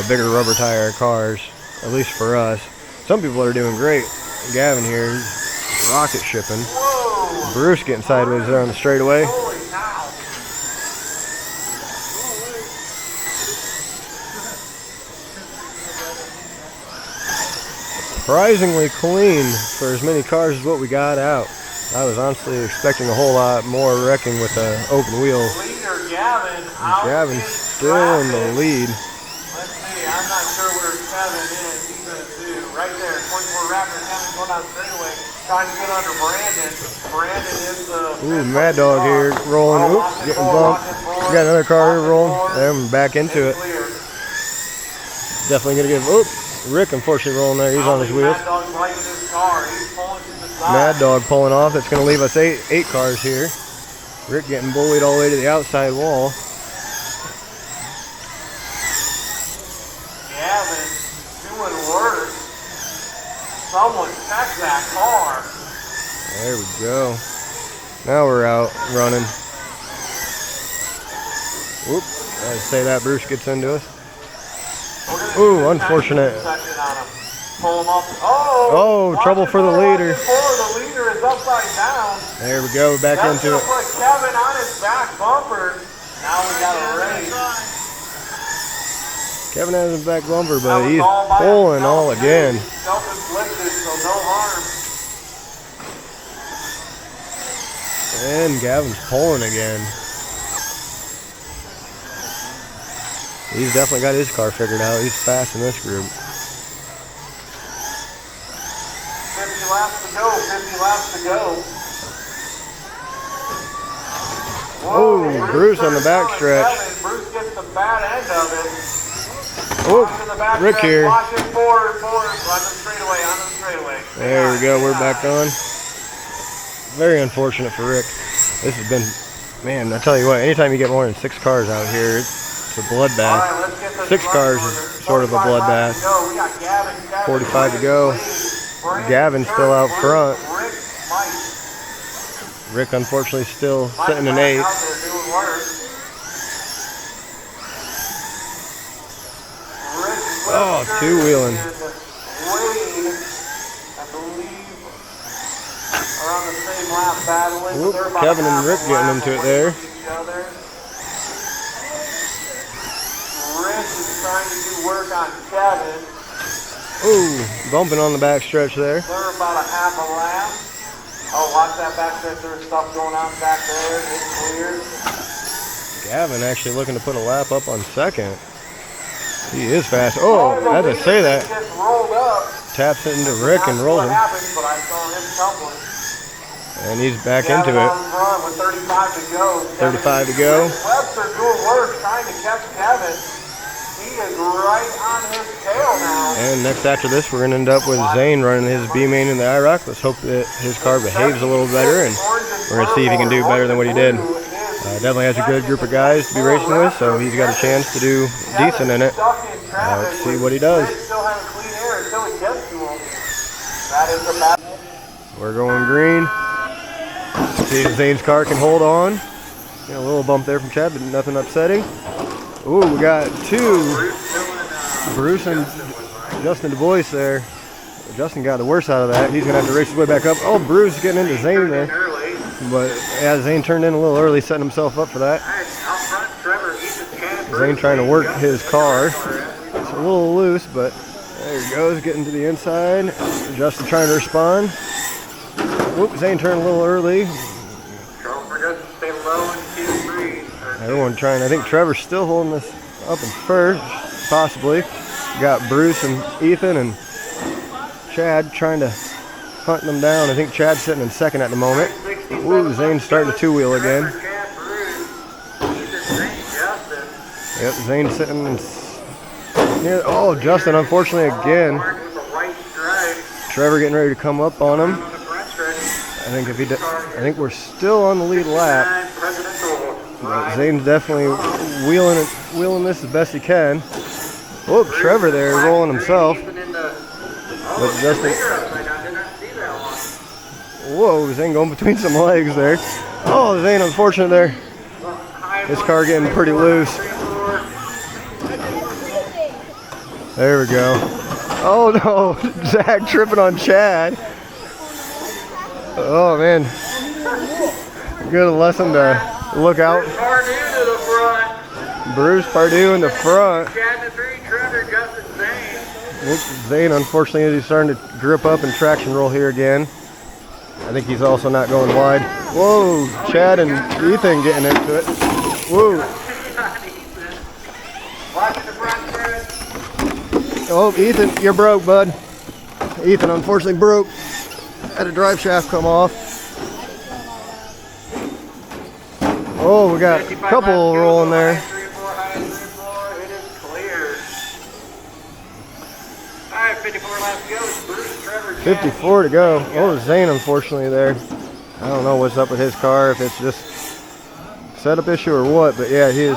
bigger rubber tire cars, at least for us. Some people are doing great. Gavin here, he's rocket shipping. Bruce getting sideways there on the straightaway. Surprisingly clean for as many cars as what we got out. I was honestly expecting a whole lot more wrecking with the open wheel. Gavin's still in the lead. Let's see, I'm not sure where Kevin is. He's going to do right there. 24 Raptor, Kevin going down straightaway, trying to get under Brandon. Brandon is the... Ooh, Mad Dog here rolling. Oops, getting bumped. We got another car here rolling. I'm back into it. Definitely going to give... Oops. Rick, unfortunately, rolling there. He's on his wheels. Mad Dog pulling off. That's going to leave us eight cars here. Rick getting bullied all the way to the outside wall. Gavin doing worse. Someone check that car. There we go. Now we're out running. Whoop. I say that Bruce gets into us. Ooh, unfortunate. Pull him up. Oh, trouble for the leader. The leader is upside down. There we go, back That's into gonna it. put Kevin on his back bumper. Now we got a race. Kevin has his back bumper, That but was he's all by pulling himself, all too. again. Self-inflicted, so no harm. And Gavin's pulling again. He's definitely got his car figured out. He's fast in this group. 50 laps to go, 50 laps to go. Oh, Bruce on the backstretch. Bruce gets the bad end of it. Oh, Rick here. Watch it forward, on the straightaway, There we go, we're back on. Very unfortunate for Rick. This has been, man, I tell you what, anytime you get more than 6 cars out here, it's a bloodbath. All right, let's get this 6 cars running. is sort of a 45 bloodbath. laps to go. We got Gavin, 45 to go. Gavin's still out front. Rick, unfortunately, still sitting in 8th. Oh, two-wheeling. Wade, I believe, are on the same lap battling. Whoop, They're about Kevin and half a Rick getting lap into it away there. from each other. Rick is trying to do work on Kevin. Ooh, bumping on the backstretch there. They're about a half a lap. Oh, watch that backstretch. There's stuff going on back there. It's clear. Gavin actually looking to put a lap up on 2nd. He is fast. Oh, I had to say that. He gets rolled up. Taps it into Rick and rolls What him. happened, but I saw him tumbling. And he's back Gavin into it. on front with 35 to go. 35 to go. Webster doing work trying to catch Kevin. He is right on his tail now. And next after this, we're going to end up with Zane running his B-main in the IRCK. Let's hope that his car behaves a little better, and we're going to see if he can do better than what he did. Definitely has a good group of guys to be racing with, so he's got a chance to do decent in it. Let's see what he does. We're going green. See if Zane's car can hold on. Got a little bump there from Chad, but nothing upsetting. Ooh, we got 2. Bruce and Justin Du Bois there. Justin got the worst out of that. He's going to have to race his way back up. Oh, Bruce getting into Zane there. But yeah, Zane turned in a little early, setting himself up for that. Zane trying to work his car. It's a little loose, but there he goes, getting to the inside. Justin trying to respond. Whoop, Zane turned a little early. Everyone trying. I think Trevor's still holding this up in first, possibly. Got Bruce and Ethan and Chad trying to hunt them down. I think Chad's sitting in 2nd at the moment. Ooh, Zane's starting to 2-wheel again. Yep, Zane's sitting in near. Oh, Justin, unfortunately, again. Trevor getting ready to come up on him. I think we're still on the lead lap. But Zane's definitely wheeling this as best he can. Whoop, Trevor there rolling himself. But Justin. Whoa, Zane going between some legs there. Oh, Zane, unfortunate there. His car getting pretty loose. There we go. Oh no, Zach tripping on Chad. Oh man. Good lesson to look out. Bruce Pardue in the front. Zane, unfortunately, is starting to grip up and traction roll here again. I think he's also not going wide. Whoa, Chad and Ethan getting into it. Whoa. Oh, Ethan, you're broke, bud. Ethan, unfortunately, broke. Had a drive shaft come off. Oh, we got a couple rolling there. 54 to go. Oh, Zane, unfortunately, there. I don't know what's up with his car, if it's just setup issue or what, but yeah, he is.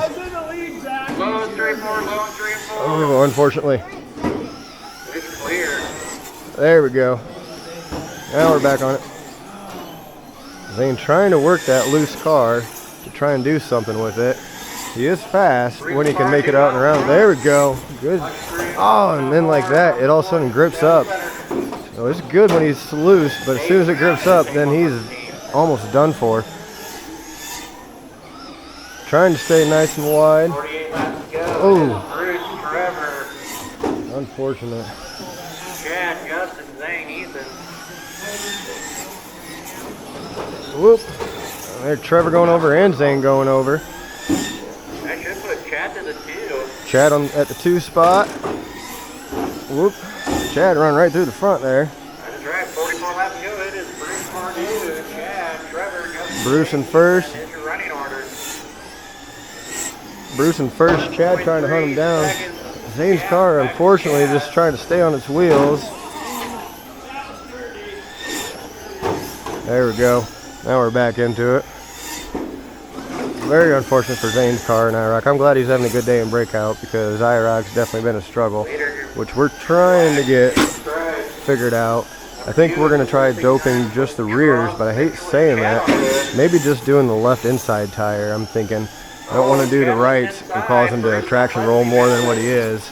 Oh, unfortunately. It's clear. There we go. Now we're back on it. Zane trying to work that loose car to try and do something with it. He is fast when he can make it out and around. There we go. Good Oh, and then like that, it all of a sudden grips up. So it's good when he's loose, but as soon as it grips up, then he's almost done for. Trying to stay nice and wide. 48 laps to go. Oh. Bruce, Trevor, Unfortunate. Chad, Justin, Zane, Ethan. Whoop. There, Trevor going over and Zane going over. I should put Chad to the 2. Chad at the 2 spot. Whoop. Chad run right through the front there. That's right, 44 laps to go. It is Bruce, Pardue, Chad, Trevor, Justin. Bruce in first. Here's your running order. Bruce in first. Chad trying to hunt him down. Zane's car, unfortunately, just trying to stay on its wheels. There we go. Now we're back into it. Very unfortunate for Zane's car in IRCK. I'm glad he's having a good day in Breakout because IRCK's definitely been a struggle, which we're trying to get figured out. I think we're going to try doping just the rears, but I hate saying that. Maybe just doing the left inside tire, I'm thinking. I don't want to do the right and cause him to traction roll more than what he is.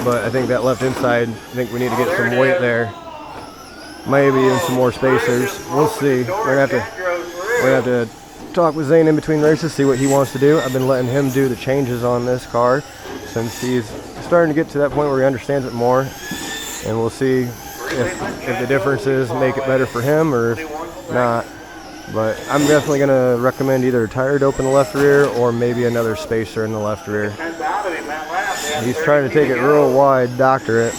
But I think that left inside, I think we need to get some weight there. Maybe even some more spacers. We'll see. We're gonna have to talk with Zane in between races, see what he wants to do. I've been letting him do the changes on this car since he's starting to get to that point where he understands it more. And we'll see if the differences make it better for him or if not. But I'm definitely going to recommend either a tire dope in the left rear or maybe another spacer in the left rear. He's trying to take it real wide, doctor it.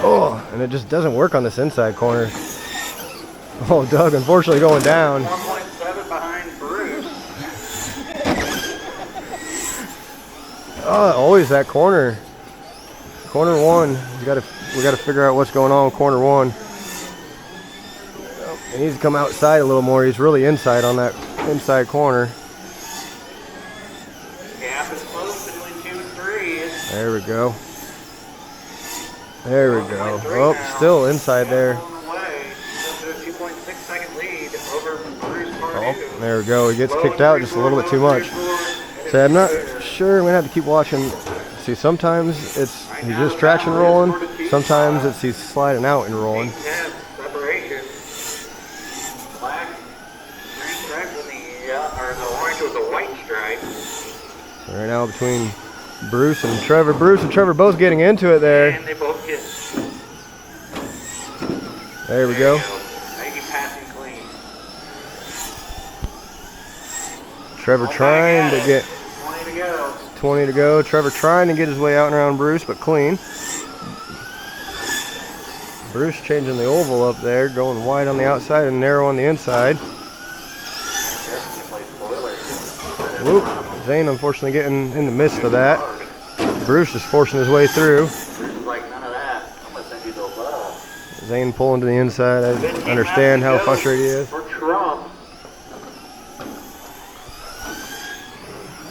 Oh, and it just doesn't work on this inside corner. Oh, Doug, unfortunately going down. 1.7 behind Bruce. Oh, always that corner. Corner one. We gotta figure out what's going on with corner one. He needs to come outside a little more. He's really inside on that inside corner. Gap is close between 2 and 3. There we go. There we go. Oh, still inside there. Oh, there we go. He gets kicked out just a little bit too much. So I'm not sure. I'm gonna have to keep watching. See, sometimes he's just traction rolling. Sometimes he's sliding out and rolling. So right now between Bruce and Trevor both getting into it there. And they both get. There we go. Passing clean. Trevor trying to get 20 to go. 20 to go. Trevor trying to get his way out and around Bruce, but clean. Bruce changing the oval up there, going wide on the outside and narrow on the inside. Whoop. Zane unfortunately getting in the midst of that. Bruce just forcing his way through. Like none of that. I'm gonna send you to above. Zane pulling to the inside. I understand how frustrated he is. For Trump.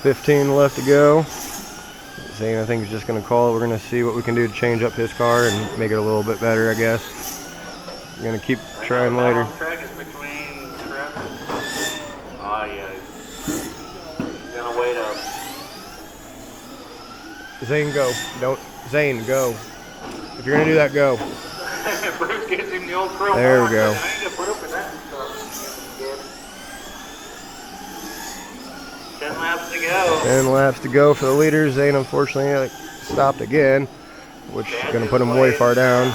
15 left to go. Zane, I think, is just going to call it. We're going to see what we can do to change up his car and make it a little bit better, I guess. We're going to keep trying later. Track is between Trevor. Oh, yeah. He's going to wait up. Zane, go. Zane, go. If you're going to do that, go. Bruce gives him the old crow. There we go. I need to put up with that stuff. 10 laps to go. 10 laps to go for the leaders. Zane, unfortunately, stopped again, which is going to put him way far down.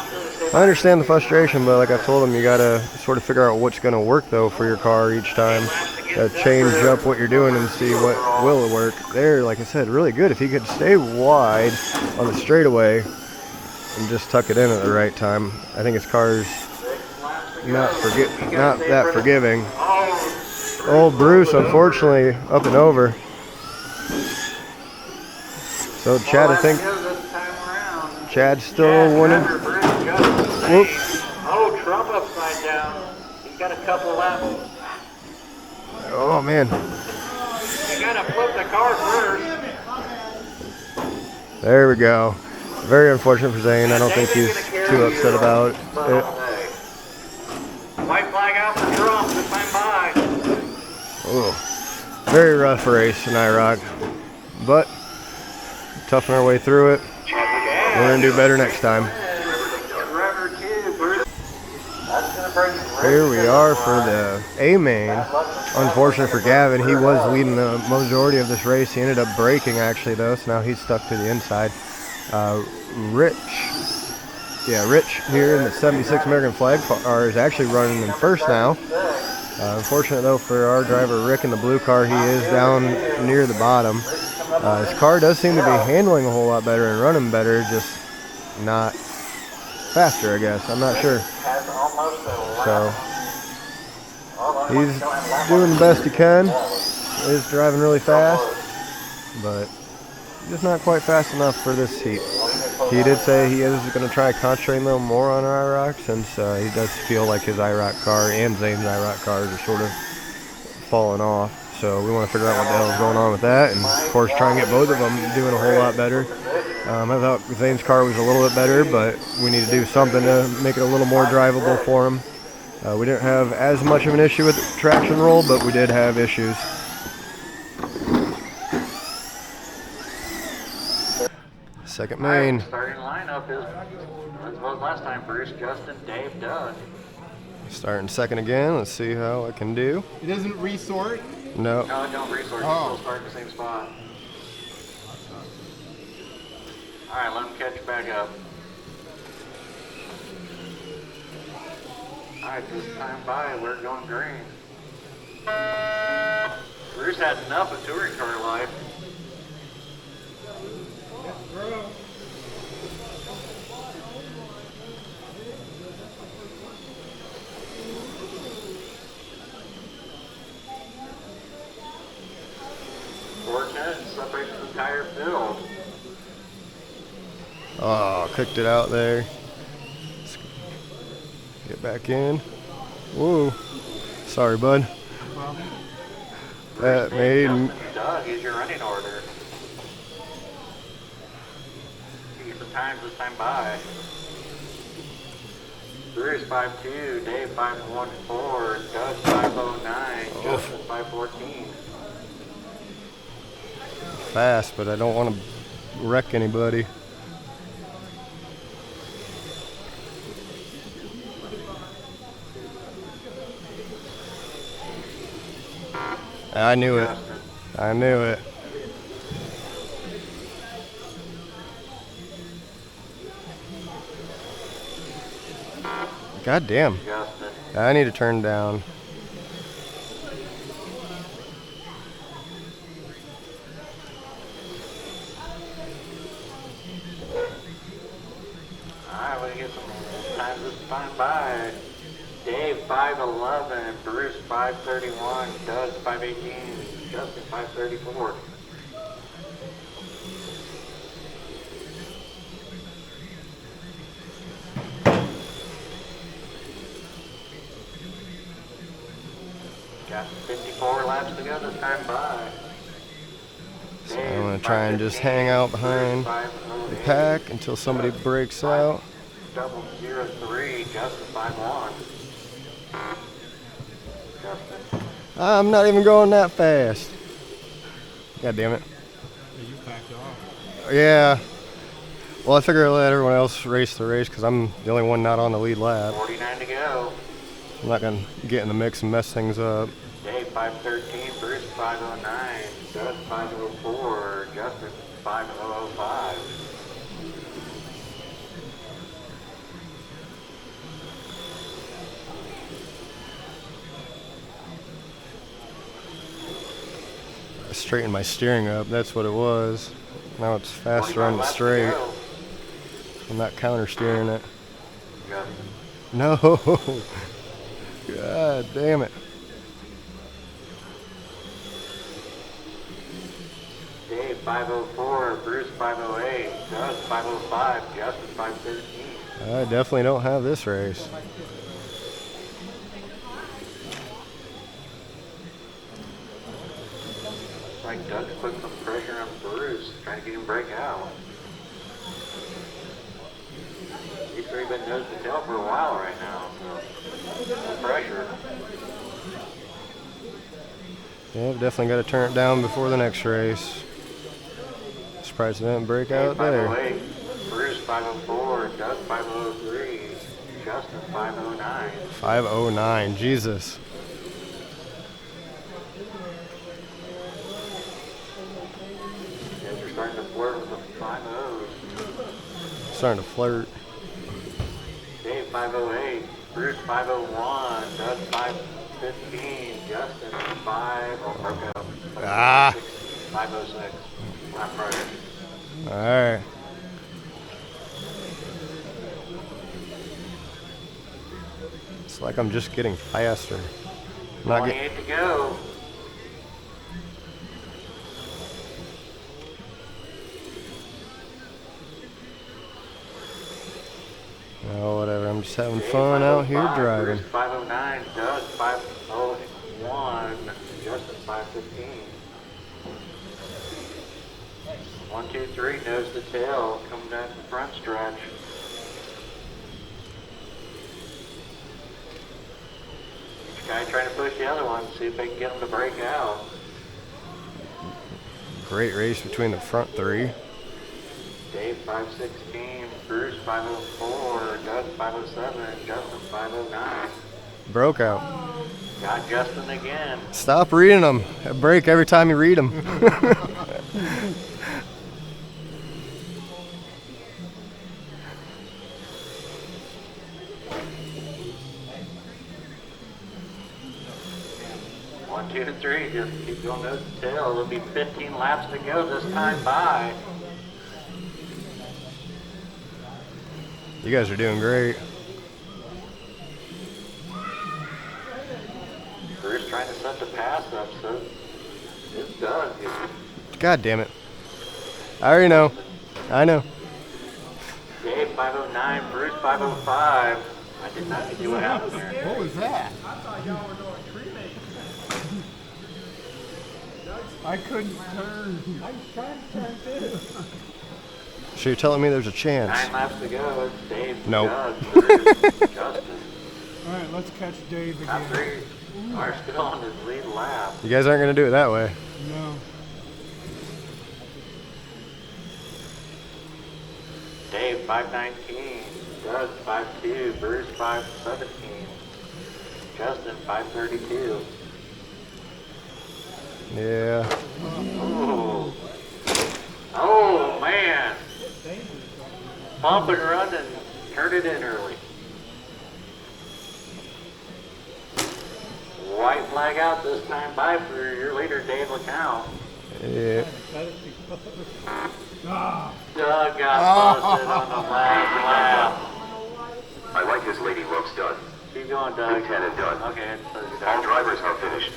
I understand the frustration, but like I told him, you got to sort of figure out what's going to work, though, for your car each time. Got to change up what you're doing and see what will work. There, like I said, really good. If he could stay wide on the straightaway and just tuck it in at the right time. I think his car's not that forgiving. Oh, Bruce, unfortunately, up and over. So Chad, I think, Chad's still winning. Whoop. Oh, Trump upside down. He's got a couple laps. Oh, man. You gotta flip the car first. There we go. Very unfortunate for Zane. I don't think he's too upset about it. White flag out for Trump this time by. Oh, very rough race in IRCK, but toughing our way through it. Check again. We're going to do better next time. Here we are for the A-main. Unfortunately for Gavin, he was leading the majority of this race. He ended up braking actually though, so now he's stuck to the inside. Rich here in the 76 American flag car is actually running in first now. Unfortunate though for our driver Rick in the blue car, he is down near the bottom. His car does seem to be handling a whole lot better and running better, just not faster, I guess. I'm not sure. So he's doing the best he can. He's driving really fast, but just not quite fast enough for this heat. He did say he is going to try concentrating a little more on IRCK, since he does feel like his IRCK car and Zane's IRCK cars are sort of falling off. So we want to figure out what the hell is going on with that, and of course try and get both of them doing a whole lot better. I thought Zane's car was a little bit better, but we need to do something to make it a little more drivable for him. We didn't have as much of an issue with traction roll, but we did have issues. Second main. Starting lineup is as was last time. Bruce, Justin, Dave, Doug. Starting second again. Let's see how I can do. It doesn't resort? No. No, it don't resort. You still start in the same spot. All right, let him catch back up. All right, this time by, we're going green. Bruce had enough of touring car life. Separates the entire field. Oh, kicked it out there. Get back in. Whoa. Sorry, bud. That made... Doug, is your running order. Get some times this time by. Bruce 5.2, Dave 5.14, Doug 5.09, Justin 5.14. Fast, but I don't want to wreck anybody. I knew it. I knew it. God damn. I need to turn down. Alright, we get some times this time by. Dave 5.11, Bruce 5.31, Doug 5.18, Justin 5.34. Got 54 laps to go this time by. So I'm going to try and just hang out behind the pack until somebody breaks out. 003, Justin 5.1. Justin. I'm not even going that fast. God damn it. You backed off. Yeah. Well, I figure I'll let everyone else race the race because I'm the only one not on the lead lap. 49 to go. I'm not going to get in the mix and mess things up. Dave 5.13, Bruce 5.09, Doug 5.04, Justin 5.005. I straightened my steering up. That's what it was. Now it's faster on the straight. I'm not counter steering it. Justin. No. God damn it. Dave 5.04, Bruce 5.08, Doug 5.05, Justin 5.13. I definitely don't have this race. Looks like Doug's putting some pressure on Bruce, trying to get him to break out. He's already been nose to tail for a while right now, so some pressure. Yeah, I've definitely got to turn it down before the next race. Surprised it didn't break out there. 5.08, Bruce 504, Doug 503, Justin 509. 509, Jesus. Guys are starting to flirt with the 5-0s. Starting to flirt. Dave 508, Bruce 501, Doug 515, Justin 5, oh, broke out. Ah. 506. Lap Friday. Alright. It's like I'm just getting faster. Not 28 to go. Oh, whatever. I'm just having fun out here driving. Bruce 509, Doug 501, Justin 515. 1, 2, 3, nose to tail, coming down the front stretch. Each guy trying to push the other one, see if they can get them to break out. Great race between the front three. Dave 516, Bruce 504, Doug 507, Justin 509. Broke out. Got Justin again. Stop reading them. I break every time you read them. 1, 2, 3, just keep going nose to tail. There'll be 15 laps to go this time by. You guys are doing great. Bruce trying to set the pass up, so it's done. God damn it. I already know. I know. Dave 509, Bruce 505. I did not see what happened there. What was that? I couldn't turn. I was trying to turn too. So you're telling me there's a chance? 9 laps to go. It's Dave, Nope. Doug, Bruce, Justin. All right, let's catch Dave Top again. 3 are still on his lead lap. You guys aren't going to do it that way. No. Dave 519, Doug 52, Bruce 517, Justin 532. Yeah. Ooh. Oh man! Pump and run and turn it in early. White flag out this time by for your leader, Dave LeCount. Yeah. Doug got busted on the last lap. I like his lady looks done. Keep going, Doug. Lieutenant done. Okay, so you're All done. drivers are finished.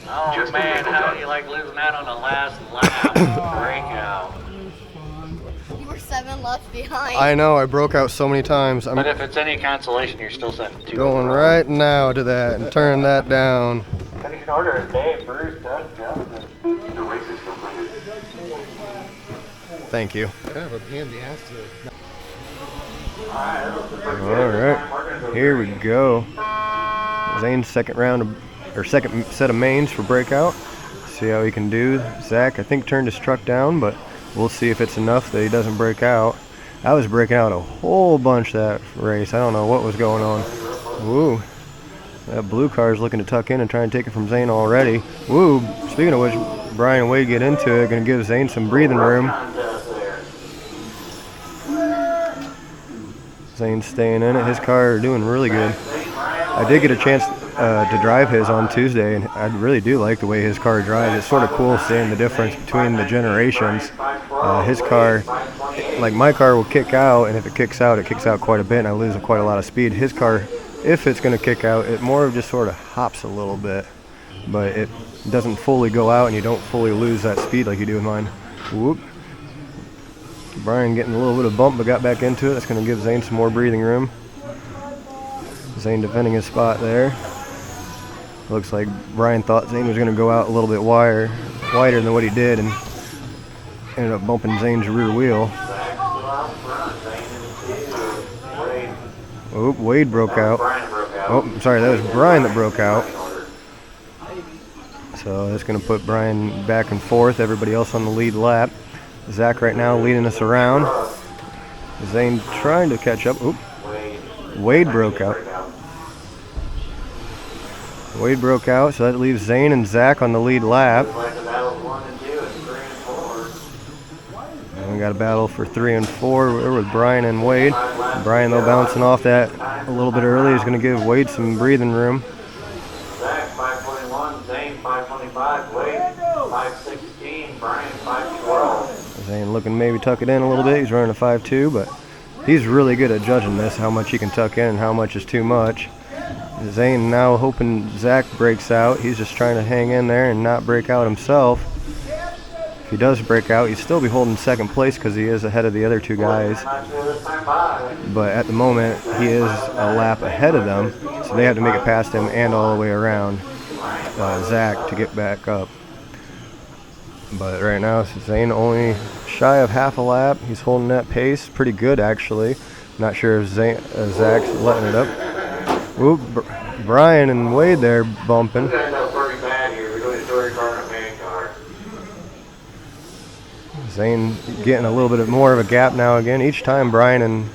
Oh Just man, illegal how done. do you like losing out on the last lap? Breakout. You were 7 laps behind. I know. I broke out so many times. I'm But if it's any consolation, you're still setting 2. going right now to that and turn that down. Finishing order is Dave, Bruce, Doug, Justin. The race is completed. Thank you. Kind of a pain in the ass to. All right. Here we go. Zane's second round of, or second set of mains for Breakout. See how he can do. Zach, I think, turned his truck down, but we'll see if it's enough that he doesn't break out. I was breaking out a whole bunch that race. I don't know what was going on. Woo. That blue car is looking to tuck in and try and take it from Zane already. Woo. Speaking of which, Brian and Wade get into it. Going to give Zane some breathing room. Zane's staying in it. His car doing really good. I did get a chance to drive his on Tuesday, and I really do like the way his car drives. It's sort of cool seeing the difference between the generations. His car, like my car, will kick out, and if it kicks out quite a bit, and I lose quite a lot of speed. His car, if it's going to kick out, it more of just sort of hops a little bit, but it doesn't fully go out, and you don't fully lose that speed like you do with mine. Whoop. Brian getting a little bit of bump, but got back into it. That's going to give Zane some more breathing room. Zane defending his spot there. Looks like Brian thought Zane was going to go out a little bit wider than what he did, and ended up bumping Zane's rear wheel. Oh, Wade broke out. Oh, I'm sorry, that was Brian that broke out. So that's going to put Brian back and forth. Everybody else on the lead lap. Zach right now leading us around. Zane trying to catch up. Oop. Wade broke out. Wade broke out, so that leaves Zane and Zach on the lead lap. And we got a battle for 3 and 4. We're with Brian and Wade. Brian, though, bouncing off that a little bit early, is going to give Wade some breathing room. Zach 521, Zane 525, Wade 516, Brian 512. Zane looking maybe tuck it in a little bit. He's running a 5.2, but he's really good at judging this, how much he can tuck in and how much is too much. Zane now hoping Zach breaks out. He's just trying to hang in there and not break out himself. If he does break out, he'd still be holding second place because he is ahead of the other 2 guys. But at the moment, he is a lap ahead of them, so they have to make it past him and all the way around Zach to get back up. But right now, Zane only shy of half a lap. He's holding that pace pretty good, actually. Not sure if Zach's letting it up. Oop, Brian and Wade there bumping. Zane getting a little bit more of a gap now again. Each time Brian and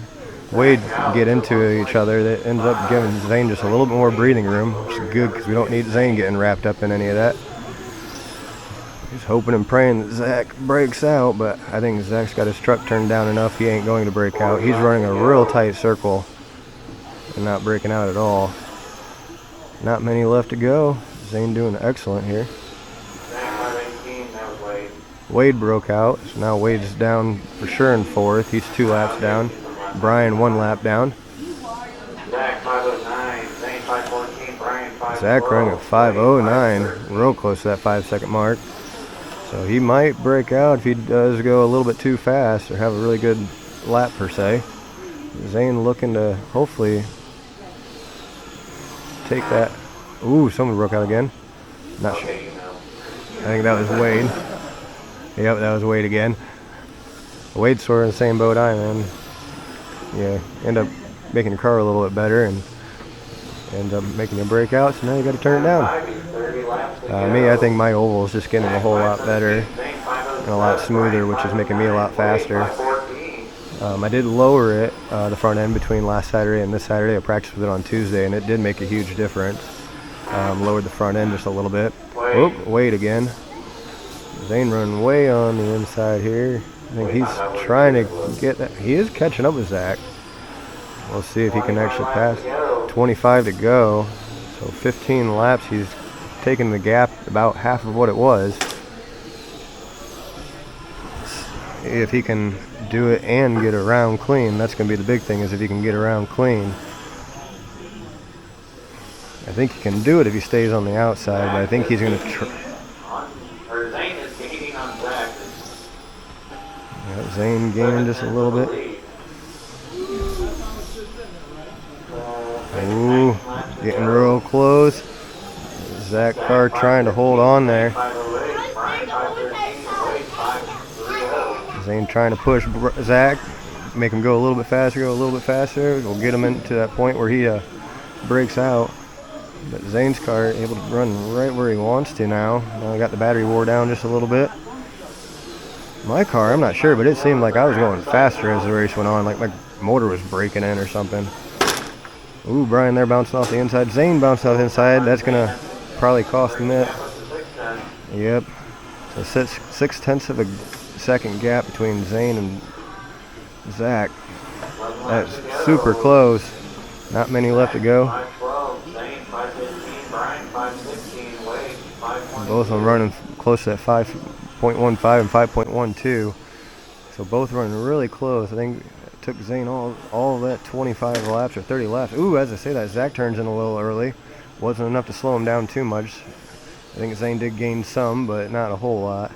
Wade get into each other, that ends up giving Zane just a little bit more breathing room, which is good because we don't need Zane getting wrapped up in any of that. He's hoping and praying that Zach breaks out, but I think Zach's got his truck turned down enough. He ain't going to break out. He's running a real tight circle and not breaking out at all. Not many left to go. Zane doing excellent here. Wade broke out, so now Wade's down for sure in 4th. He's 2 laps down. Brian 1 lap down. Zach running a 5:09, real close to that 5-second mark. So he might break out if he does go a little bit too fast or have a really good lap per se. Zane looking to hopefully take that. Ooh, someone broke out again. Not sure. I think that was Wade. Yep, that was Wade again. Wade's sort of in the same boat I'm in. Yeah, end up making your car a little bit better and end up making a breakout, so now you got to turn it down. Me, I think my oval is just getting a whole lot better and a lot smoother, which is making me a lot faster. I did lower it, the front end, between last Saturday and this Saturday. I practiced with it on Tuesday, and it did make a huge difference. Lowered the front end just a little bit. Oop, Wade again. Zane running way on the inside here. I think he's trying to get that. He is catching up with Zach. We'll see if he can actually pass. 25 to go. So 15 laps. He's taking the gap about half of what it was. If he can do it and get around clean, that's going to be the big thing, is if he can get around clean. I think he can do it if he stays on the outside, but I think he's going to Zane gaining just a little bit. Ooh, getting real close. Zach car trying to hold on there. Zane trying to push Zach, make him go a little bit faster, We'll get him into that point where he breaks out. But Zane's car able to run right where he wants to now. Now I got the battery wore down just a little bit. My car, I'm not sure, but it seemed like I was going faster as the race went on, like my motor was breaking in or something. Ooh, Brian there bouncing off the inside. Zane bounced off the inside. That's going to probably cost him it. Yep. So 6/10 of a second gap between Zane and Zach. That's super close. Not many left to go. Both of them running close to that 5.15 and 5.12. So both running really close. I think it took Zane all of that 25 laps or 30 laps. Ooh, as I say that, Zach turns in a little early. Wasn't enough to slow him down too much. I think Zane did gain some, but not a whole lot.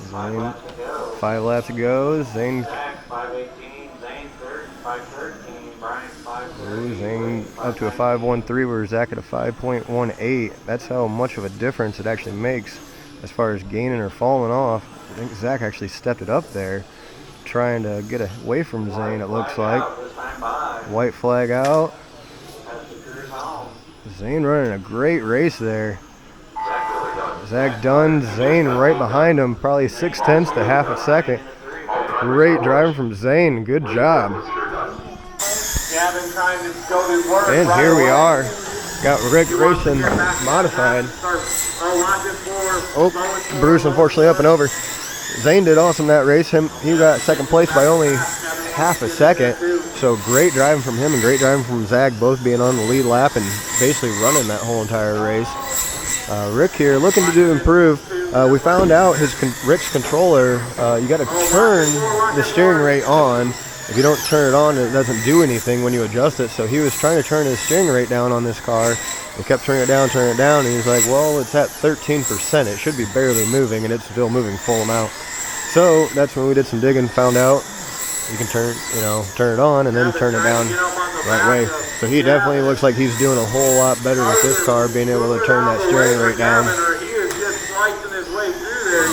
Zane, 5 laps to go. Zane. Ooh, Zane up to a 5.13, where Zach at a 5.18. That's how much of a difference it actually makes as far as gaining or falling off. I think Zach actually stepped it up there, trying to get away from Zane, it looks like. White flag out. Zane running a great race there. Zach done. Zane right behind him, probably 0.6 to half a second. Great driving from Zane. Good job. Gavin trying to go to work. And right here we away. are. Got Rick racing modified. Oh, Bruce unfortunately up and over. Zane did awesome that race. He got second place by only half a second. So great driving from him and great driving from Zach, both being on the lead lap and basically running that whole entire race. Rick here looking to improve. We found out Rick's controller, you got to turn the steering rate on. If you don't turn it on, it doesn't do anything when you adjust it. So he was trying to turn his steering rate down on this car. He kept turning it down, and he's like, well, it's at 13%. It should be barely moving, and it's still moving full amount. So that's when we did some digging, found out you can turn it on and then turn it down that way. So he definitely looks like he's doing a whole lot better with this car, being able to turn that steering rate down.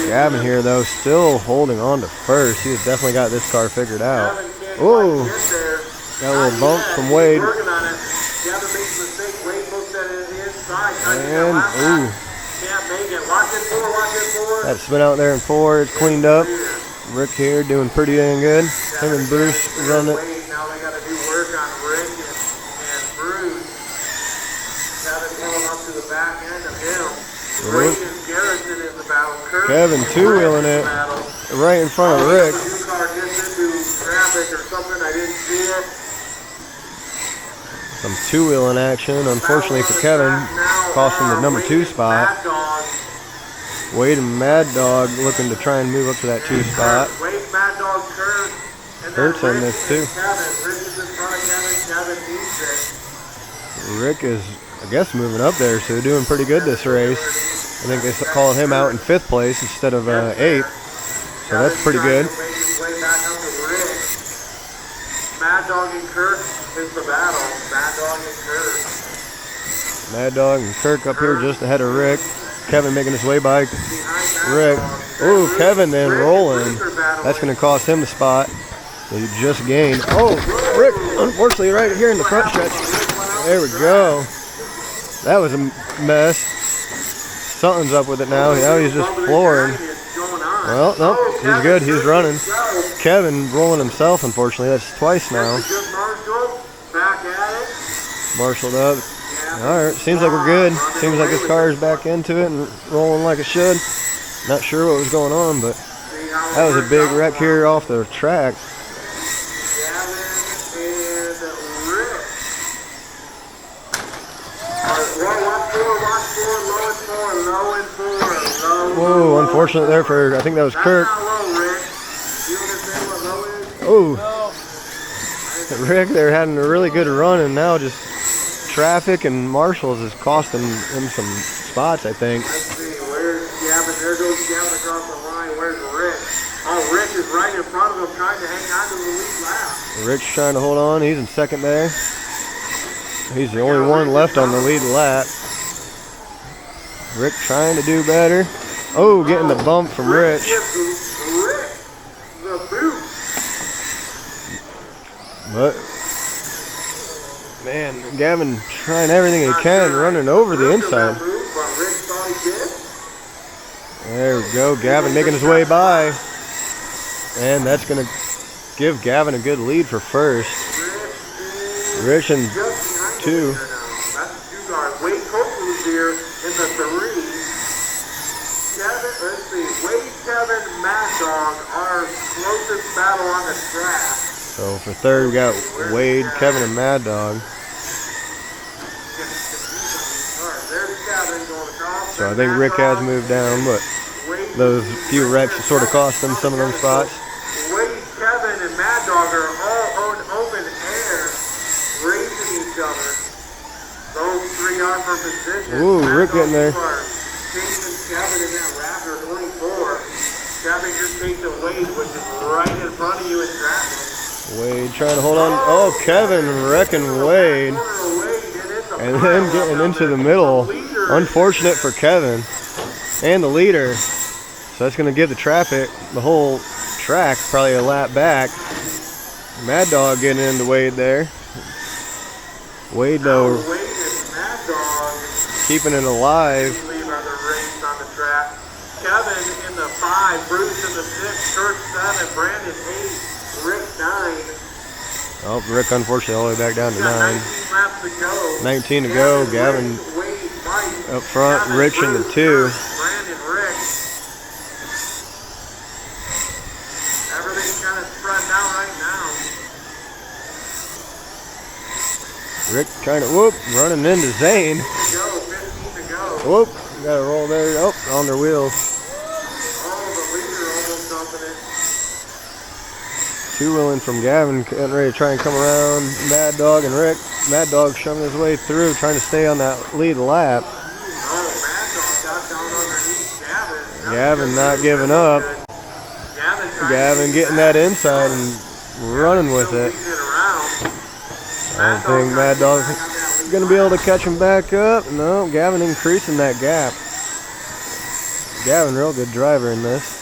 Gavin here, though, still holding on to first. He's definitely got this car figured out. Oh, got a little bump from Wade. And, ooh. That spin out there in 4. It's cleaned up. Rick here doing pretty dang good. Him and Bruce running it. Now they got to do work on Rick and Bruce. Kevin pulling up to the back end of him. Rick and Garrison in the battle. Kevin two-wheeling it right in front of Rick. New car gets into traffic or something. I didn't see it. Some two-wheeling action, unfortunately for Kevin, cost him the number 2 spot. Wade and Mad Dog looking to try and move up to that 2 spot. Wade, Mad Dog, Kurt. Kurt's in this too. Rick is in front of Kevin. Kevin beats it. Rick is, I guess, moving up there, so doing pretty good this race. I think they called him out in 5th place instead of 8th, so that's pretty good. Mad Dog and Kirk is the battle. Mad Dog and Kirk. Mad Dog and Kirk up here just ahead of Rick. Kevin making his way by Rick. Ooh, Kevin then rolling. That's going to cost him the spot that he just gained. Oh, Rick, unfortunately, right here in the front stretch. There we go. That was a mess. Something's up with it now. Now he's just flooring. Well, nope, he's good. He's running. Kevin rolling himself, unfortunately. That's twice now. Marshaled up. All right, seems like we're good. Seems like his car is back into it and rolling like it should. Not sure what was going on, but that was a big wreck here off the track. Whoa, unfortunate there for, I think that was Kirk. Oh, Rick there having a really good run, and now just traffic and marshals is costing him some spots, I think. Let's see, where's Gavin? There goes Gavin across the line. Where's Rick? Oh, Rick is right in front of him trying to hang on to the lead lap. Rick's trying to hold on. He's in second there. He's the only one left on the lead lap. Rick trying to do better. Oh, getting the bump from Rich. But, man, Gavin trying everything he can, running over the inside. There we go. Gavin making his way by. And that's going to give Gavin a good lead for first. Rich in 2. Wade Copeland's here in the 3. Let's see, Wade, Kevin, Mad Dog, our closest battle on the track. So for third, we got Wade, Kevin, and Mad Dog. So I think Rick has moved down, but those few wrecks sort of cost him some of them spots. Wade, Kevin, and Mad Dog are all on open air, racing each other. Those 3 are for position. Ooh, Rick getting there. Kevin in that Raptor 24. Kevin just takes a Wade, which is right in front of you in traffic. Wade trying to hold on. Oh, Kevin wrecking Wade. And then getting into the middle. Unfortunate for Kevin and the leader. So that's going to give the whole track, probably a lap back. Mad Dog getting into Wade there. Wade, though, keeping it alive. Kevin in the 5, Bruce in the 6, Kurt 7, Brandon 8, Rick 9. Oh, Rick unfortunately all the way back down to 9. 19 laps to go. 19 to go. Gavin Wade, Mike, up front. Kevin, Rich in the Bruce, 2. Brandon, Rick. Everything's kind of spread out right now. Rick kind of, whoop, running into Zane. To go, 15 to go. Whoop, got to roll there. Oh, on their wheels. Oh, the leader almost dumping it. Two-wheeling from Gavin, getting ready to try and come around Mad Dog and Rick. Mad Dog shoving his way through, trying to stay on that lead lap. Oh, Mad Dog got down underneath Gavin. Gavin not giving up. Gavin getting that inside and running with it. I don't think Mad Dog's going to be able to catch him back up. No, Gavin increasing that gap. Gavin, real good driver in this.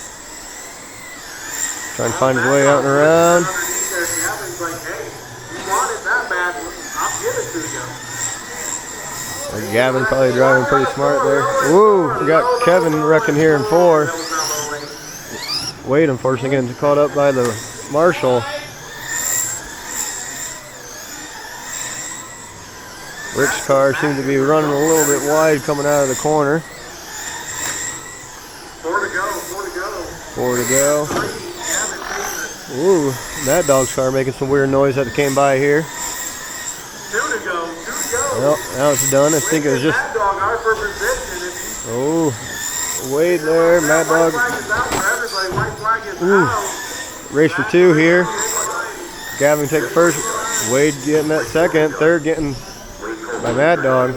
Trying to find his way out and around. Gavin's like, hey, you want it that bad, I'll give it to you. Gavin probably driving pretty smart there. Woo, we got Kevin wrecking here in 4. Wade, unfortunately, getting caught up by the marshal. Rick's car seems to be running a little bit wide coming out of the corner. 4 to go, 4 to go. 4 to go. Ooh, Mad Dog's car making some weird noise that came by here. 2 to go, 2 to go. Well, now it's done. I think it was just. Mad Dog out for position. Oh, Wade there. Mad Dog. White flag is out for everybody. White flag is Ooh. out. Race for 2 here. Gavin take first. Wade getting that second. Third getting by Mad Dog.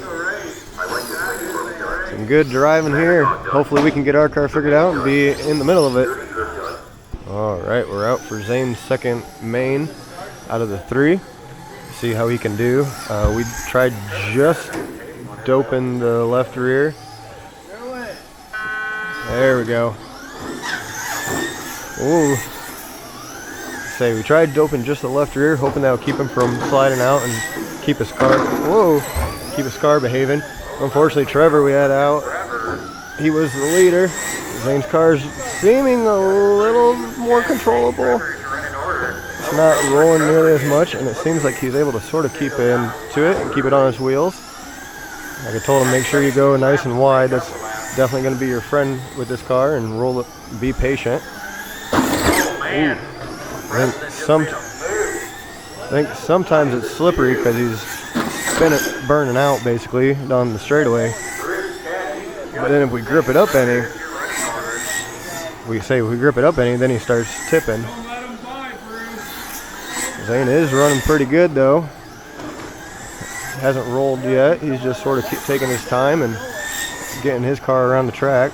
Some good driving here. Hopefully we can get our car figured out and be in the middle of it. All right, we're out for Zane's second main out of the 3. See how he can do. We tried just doping the left rear. There we go. Ooh. Say we tried doping just the left rear, hoping that would keep him from sliding out and keep his car. Whoa, keep his car behaving. Unfortunately, Trevor we had out. He was the leader. Zane's car's seeming a little more controllable. It's not rolling nearly as much, and it seems like he's able to sort of keep into it and keep it on his wheels. Like I told him, make sure you go nice and wide. That's definitely going to be your friend with this car, and roll it. Be patient. I think sometimes it's slippery because he's burning out basically down the straightaway. But then if we grip it up any, then he starts tipping. Zane is running pretty good though. Hasn't rolled yet. He's just sort of taking his time and getting his car around the track.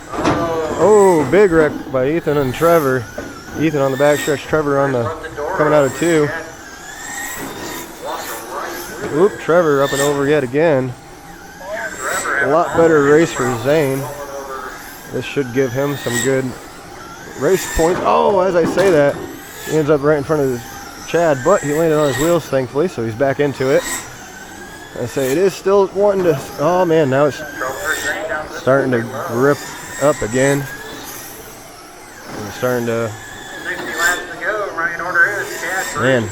Oh, big wreck by Ethan and Trevor. Ethan on the backstretch, Trevor on the coming out of 2. Oop, Trevor up and over yet again. A lot better race for Zane. This should give him some good race points. Oh, as I say that, he ends up right in front of Chad, but he landed on his wheels, thankfully, so he's back into it. I say it is still wanting to. Oh man, now it's starting to grip up again. It's starting to. 60 laps to go. Running order is Chad. Man,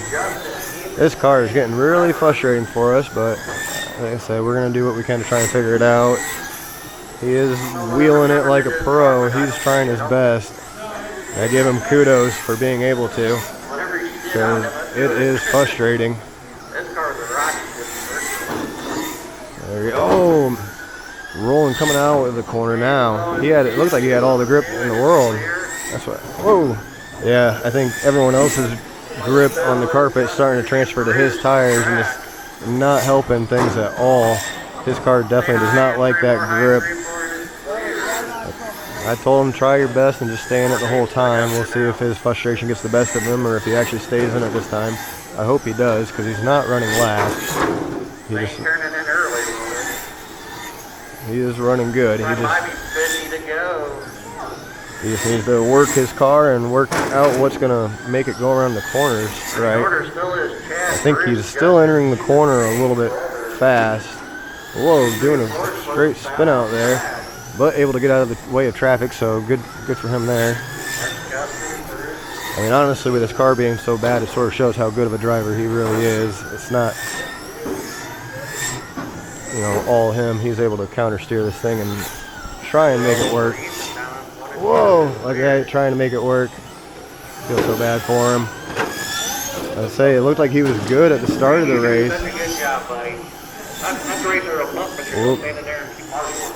this car is getting really frustrating for us, but like I said, we're going to do what we can to try and figure it out. He is wheeling it like a pro. He's trying his best. I give him kudos for being able to, because it is frustrating. This car is a rocket. There we go. Oh, rolling coming out of the corner now. It looked like he had all the grip in the world. That's what. Whoa. Yeah, I think everyone else's grip on the carpet is starting to transfer to his tires, and it's not helping things at all. His car definitely does not like that grip. I told him try your best and just stay in it the whole time. We'll see if his frustration gets the best of him or if he actually stays in it this time. I hope he does, because he's not running last. He is running good. He just needs to work his car and work out what's going to make it go around the corners right. I think he's still entering the corner a little bit fast. Whoa, doing a straight spin out there. but able to get out of the way of traffic, so good for him there. I mean, honestly, with his car being so bad, it sort of shows how good of a driver he really is. It's not, you know, all him. He's able to counter steer this thing and try and make it work. Whoa, like that, trying to make it work. Feel so bad for him. I say, it looked like he was good at the start of the race. Good job, buddy. Not to race her a bump, but you're standing there and keep marching.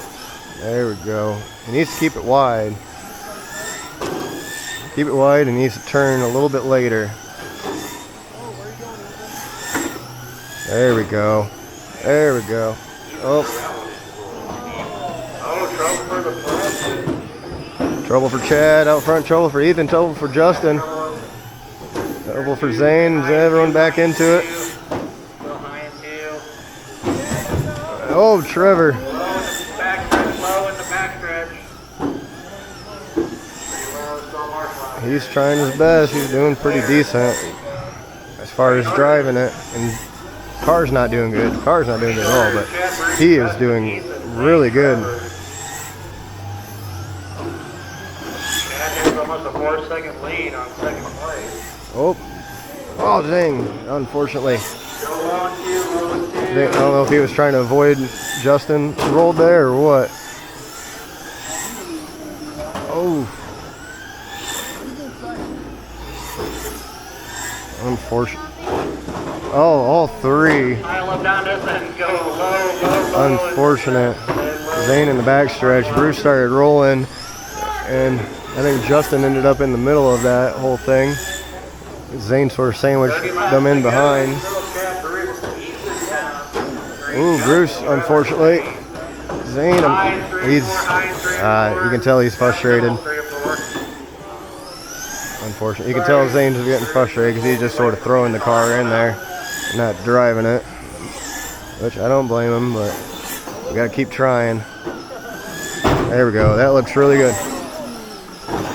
There we go. He needs to keep it wide. Keep it wide and needs to turn a little bit later. There we go. There we go. Oh. Trouble for the front. Trouble for Chad out front. Trouble for Ethan. Trouble for Justin. Trouble for Zane. Everyone back into it. Oh, Trevor. Low in the backstretch. He's trying his best. He's doing pretty decent as far as driving it. And car's not doing good. Car's not doing good at all, but he is doing really good. Chad has almost a 4-second lead on second place. Oh, dang, unfortunately. I don't know if he was trying to avoid Justin rolled there or what. Oh. Unfortunate. Oh, all three. Unfortunate. Zane in the backstretch. Bruce started rolling, and I think Justin ended up in the middle of that whole thing. Zane sort of sandwiched them in behind. Ooh, Bruce, unfortunately. Zane, you can tell he's frustrated. Unfortunately, you can tell Zane's getting frustrated because he's just sort of throwing the car in there, not driving it, which I don't blame him, but we got to keep trying. There we go. That looks really good.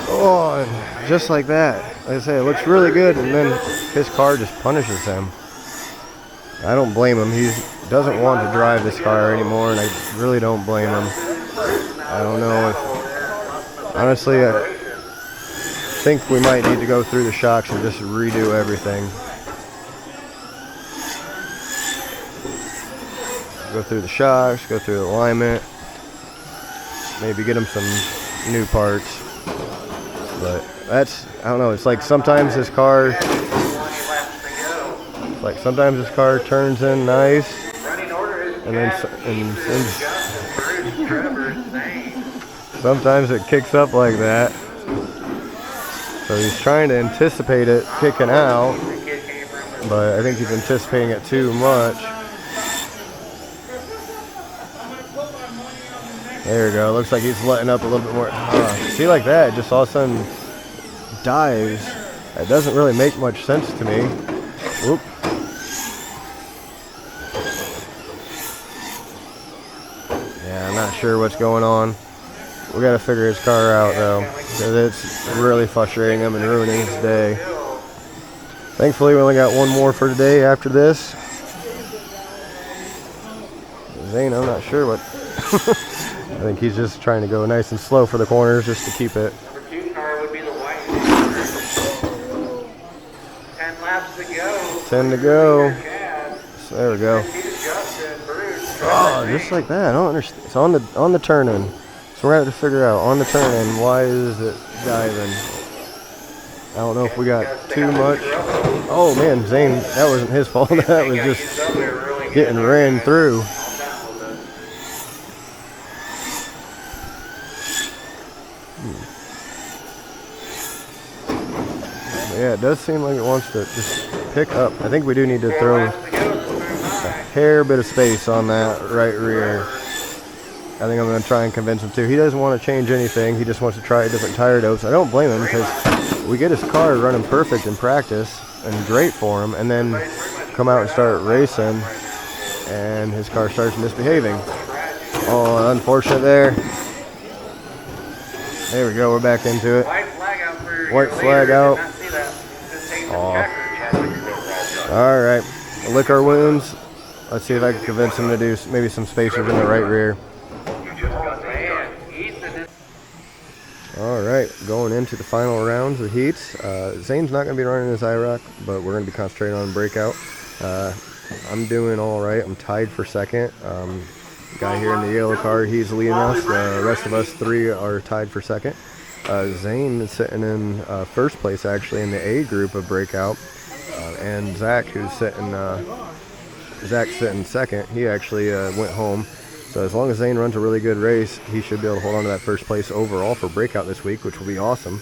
Oh, and just like that. Like I say, it looks really good, and then his car just punishes him. I don't blame him. He doesn't want to drive this car anymore, and I really don't blame him. I don't know if... Honestly, I think we might need to go through the shocks and just redo everything. Go through the shocks, go through the alignment, maybe get him some new parts. But that's, I don't know, it's like sometimes this car, turns in nice, and then sometimes it kicks up like that. So he's trying to anticipate it kicking out, but I think he's anticipating it too much. There we go. Looks like he's letting up a little bit more. See, like that, just all of a sudden dives. That doesn't really make much sense to me. Whoop. Yeah, I'm not sure what's going on. We got to figure his car out, though, because it's really frustrating him and ruining his day. Thankfully, we only got one more for today after this. Zane, I'm not sure what... I think he's just trying to go nice and slow for the corners just to keep it. Number 2 car would be the white. 10 laps to go. 10 to go. So there we go. Oh, just like that. I don't understand. It's on the turn in. So we're going to have to figure out on the turn in, why is it diving? I don't know if we got too much. Oh man, Zane, that wasn't his fault. That was just getting ran through. Yeah, it does seem like it wants to just pick up. I think we do need to throw a hair bit of space on that right rear. I think I'm going to try and convince him too. He doesn't want to change anything. He just wants to try different tire dopes. I don't blame him, because we get his car running perfect in practice and great for him, and then come out and start racing and his car starts misbehaving. Oh, unfortunate there. There we go. We're back into it. White flag out. All right, lick our wounds. Let's see if I can convince him to do maybe some spacers in the right rear. right, going into the final rounds of heats. Zane's not going to be running his IRCK, but we're going to be concentrating on Breakout. I'm doing all right. I'm tied for second. Guy here in the yellow car, he's leading us. The rest of us three are tied for second. Zane is sitting in first place, actually, in the A group of Breakout. And Zach, who's sitting second, he actually went home. So as long as Zane runs a really good race, he should be able to hold on to that first place overall for Breakout this week, which will be awesome.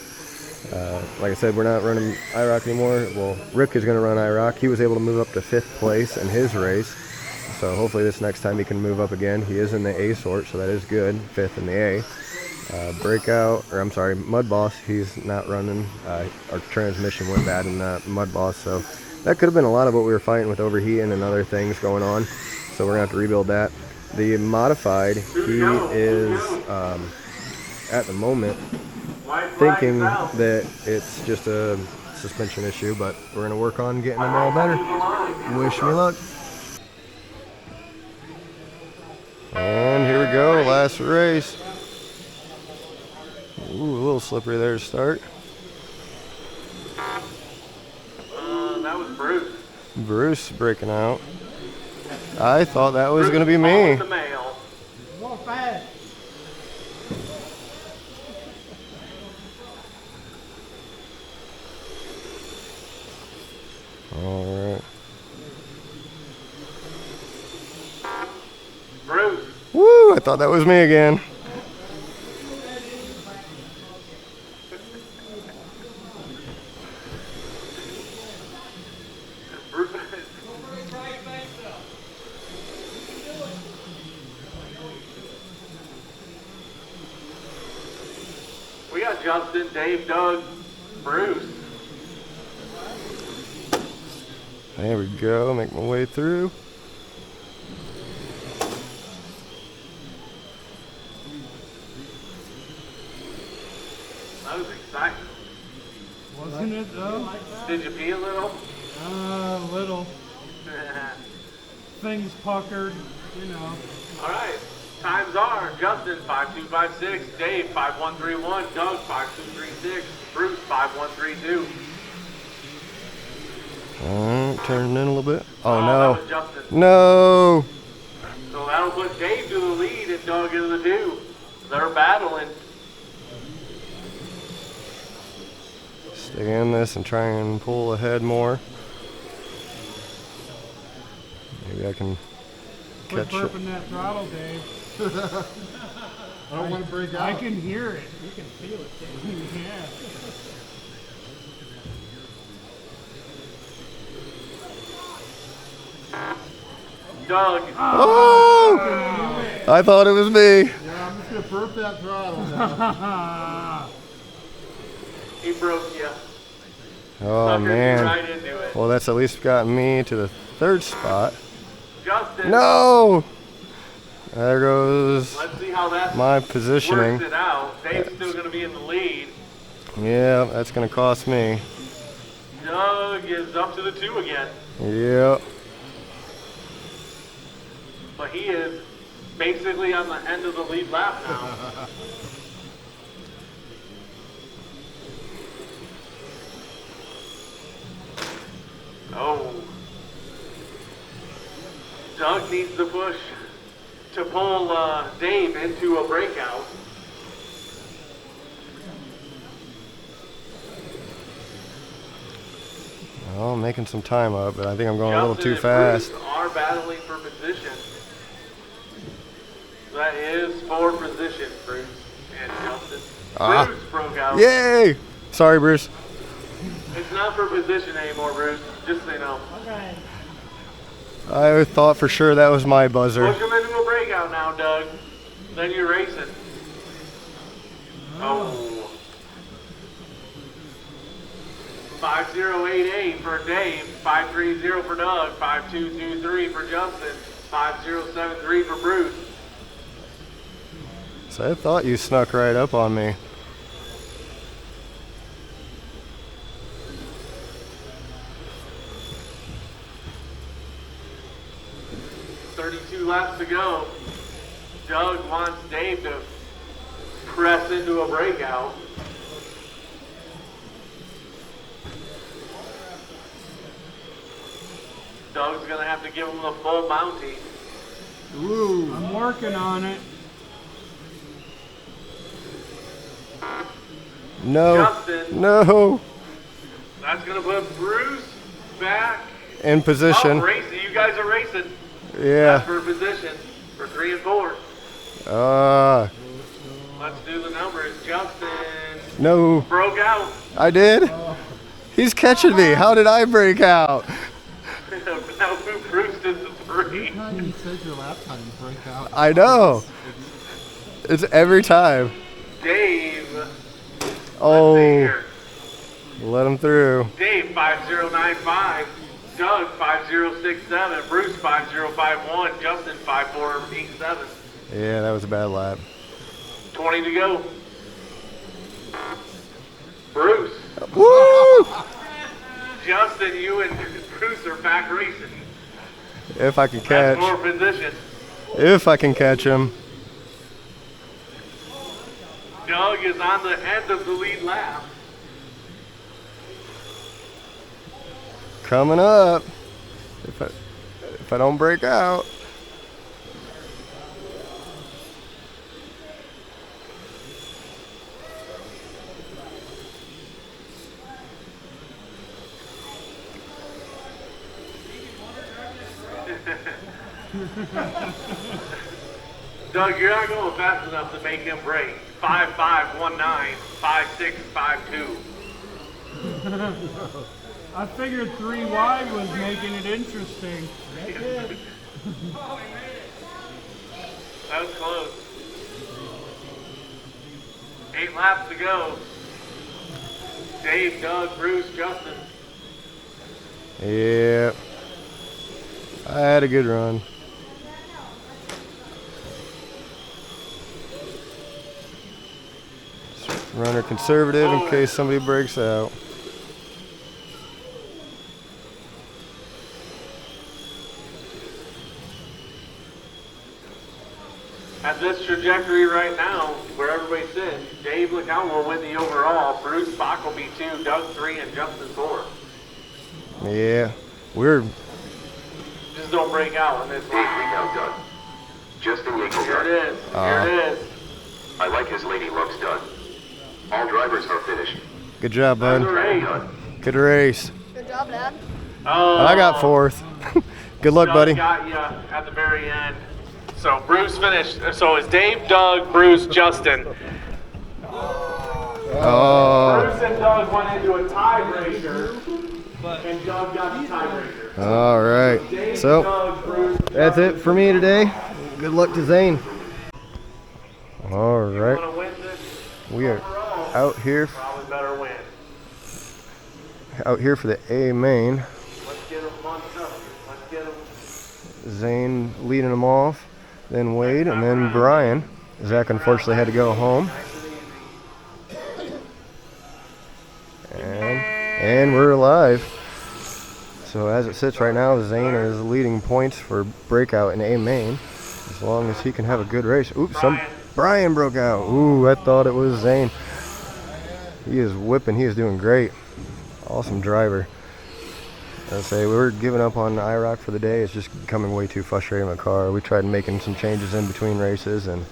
Like I said, we're not running IRCK anymore. Well, Rick is going to run IRCK. He was able to move up to 5th place in his race. So hopefully this next time he can move up again. He is in the A sort, so that is good. 5th in the A. Mud Boss, he's not running. Our transmission went bad in Mud Boss, so that could have been a lot of what we were fighting with overheating and other things going on. So we're going to have to rebuild that. The modified, he is at the moment thinking that it's just a suspension issue, but we're going to work on getting them all better. Wish me luck. And here we go, last race. Ooh, a little slippery there to start. That was Bruce. Bruce breaking out. I thought that was going to be me. Walk fast. All right. Bruce. Woo, I thought that was me again. We got Justin, Dave, Doug, Bruce. There we go, make my way through. That was exciting. Wasn't it though? Did you pee a little? A little. Things puckered, you know. All right. Times are Justin 5256, Dave 5131, Doug 5236, Bruce 5132. Turning in a little bit. Oh That no. was Justin. No. So that'll put Dave to the lead and Doug into the 2. They're battling. Stay in this and try and pull ahead more. Maybe I can Quit catch it. burping that throttle, Dave. I don't want to break out. I can hear it. You can feel it, Dave. Yeah. Doug. Oh! I thought it was me. Yeah, I'm just going to burp that throttle now. He broke you. Oh Suckered you man. right into it. Well, that's at least gotten me to the 3rd spot. Justin. No! There goes Let's see how that my positioning. works it out. Dave's still going to be in the lead. Yeah, that's going to cost me. Doug is up to the 2 again. Yep. But he is basically on the end of the lead lap now. Oh. Doug needs the push to pull Dave into a breakout. Oh, I'm making some time up, but I think I'm going a little Justin too fast. and Bruce are battling for position. That is for position, Bruce and Justin. Bruce broke out. Yay! Sorry, Bruce. It's not for position anymore, Bruce. Just so you know. Okay. I thought for sure that was my buzzer. Push him into a breakout now, Doug. Then you're racing. Oh. 5088 for Dave, 530 for Doug, 5223 for Justin, 5073 for Bruce. So I thought you snuck right up on me. Laps to go. Doug wants Dave to press into a breakout. Doug's gonna have to give him the full Mountie. Ooh. I'm working on it. No. Justin. No. That's gonna put Bruce back In position. up racing. You guys are racing. Yeah. That's for position for 3 and 4. Let's do the numbers. Justin No. broke out. I did? He's catching me. How did I break out? Now Bruce did the 3. You said your lap time break out. I know. It's every time. Dave. Oh, Here. let him through. Dave 5095. Doug 5067. Bruce 5051. Justin 5487. Yeah, that was a bad lap. 20 to go. Bruce. Woo! Justin, you and Bruce are back racing. If I can That's catch. more position. If I can catch him. Doug is on the end of the lead lap. Coming up. If I don't break out. Doug, you're not going fast enough to make him break. 5519, 5652. I figured 3 wide was making it interesting. That was close. 8 laps to go. Dave, Doug, Bruce, Justin. Yeah. I had a good run. Runner conservative in case somebody breaks out. At this trajectory right now, where everybody's sitting, Dave LeCount will win the overall. Bruce Bach will be 2, Doug 3, and Justin 4. Yeah. We're Just don't break out in this Dave one. Breakout done. Justin Yeagle Here it done. is. Here it is. I like his lady loves done. All drivers are finished. good job, bud. Great. Done. Good race. Good job, Dad. Oh, I got 4th. Good luck, Doug buddy. got you at the very end. So Bruce finished. So it's Dave, Doug, Bruce, Justin. Oh. Bruce and Doug went into a tiebreaker, and Doug got the tiebreaker. All right. Dave, So Doug, Bruce, that's it for me today. Good luck to Zane. All right. want to win this We are overall? out here Probably better win. for the A-main. Let's get him bunched up. Let's get him. Zane leading them off, then Wade, and then Brian. Zach unfortunately had to go home. And we're alive. So as it sits right now, Zane is leading points for Breakout in A-main. As long as he can have a good race. Oops, Brian broke out. Ooh, I thought it was Zane. He is whipping. He is doing great. Awesome driver. I say we're giving up on IRCK for the day. It's just becoming way too frustrating in the car. We tried making some changes in between races, and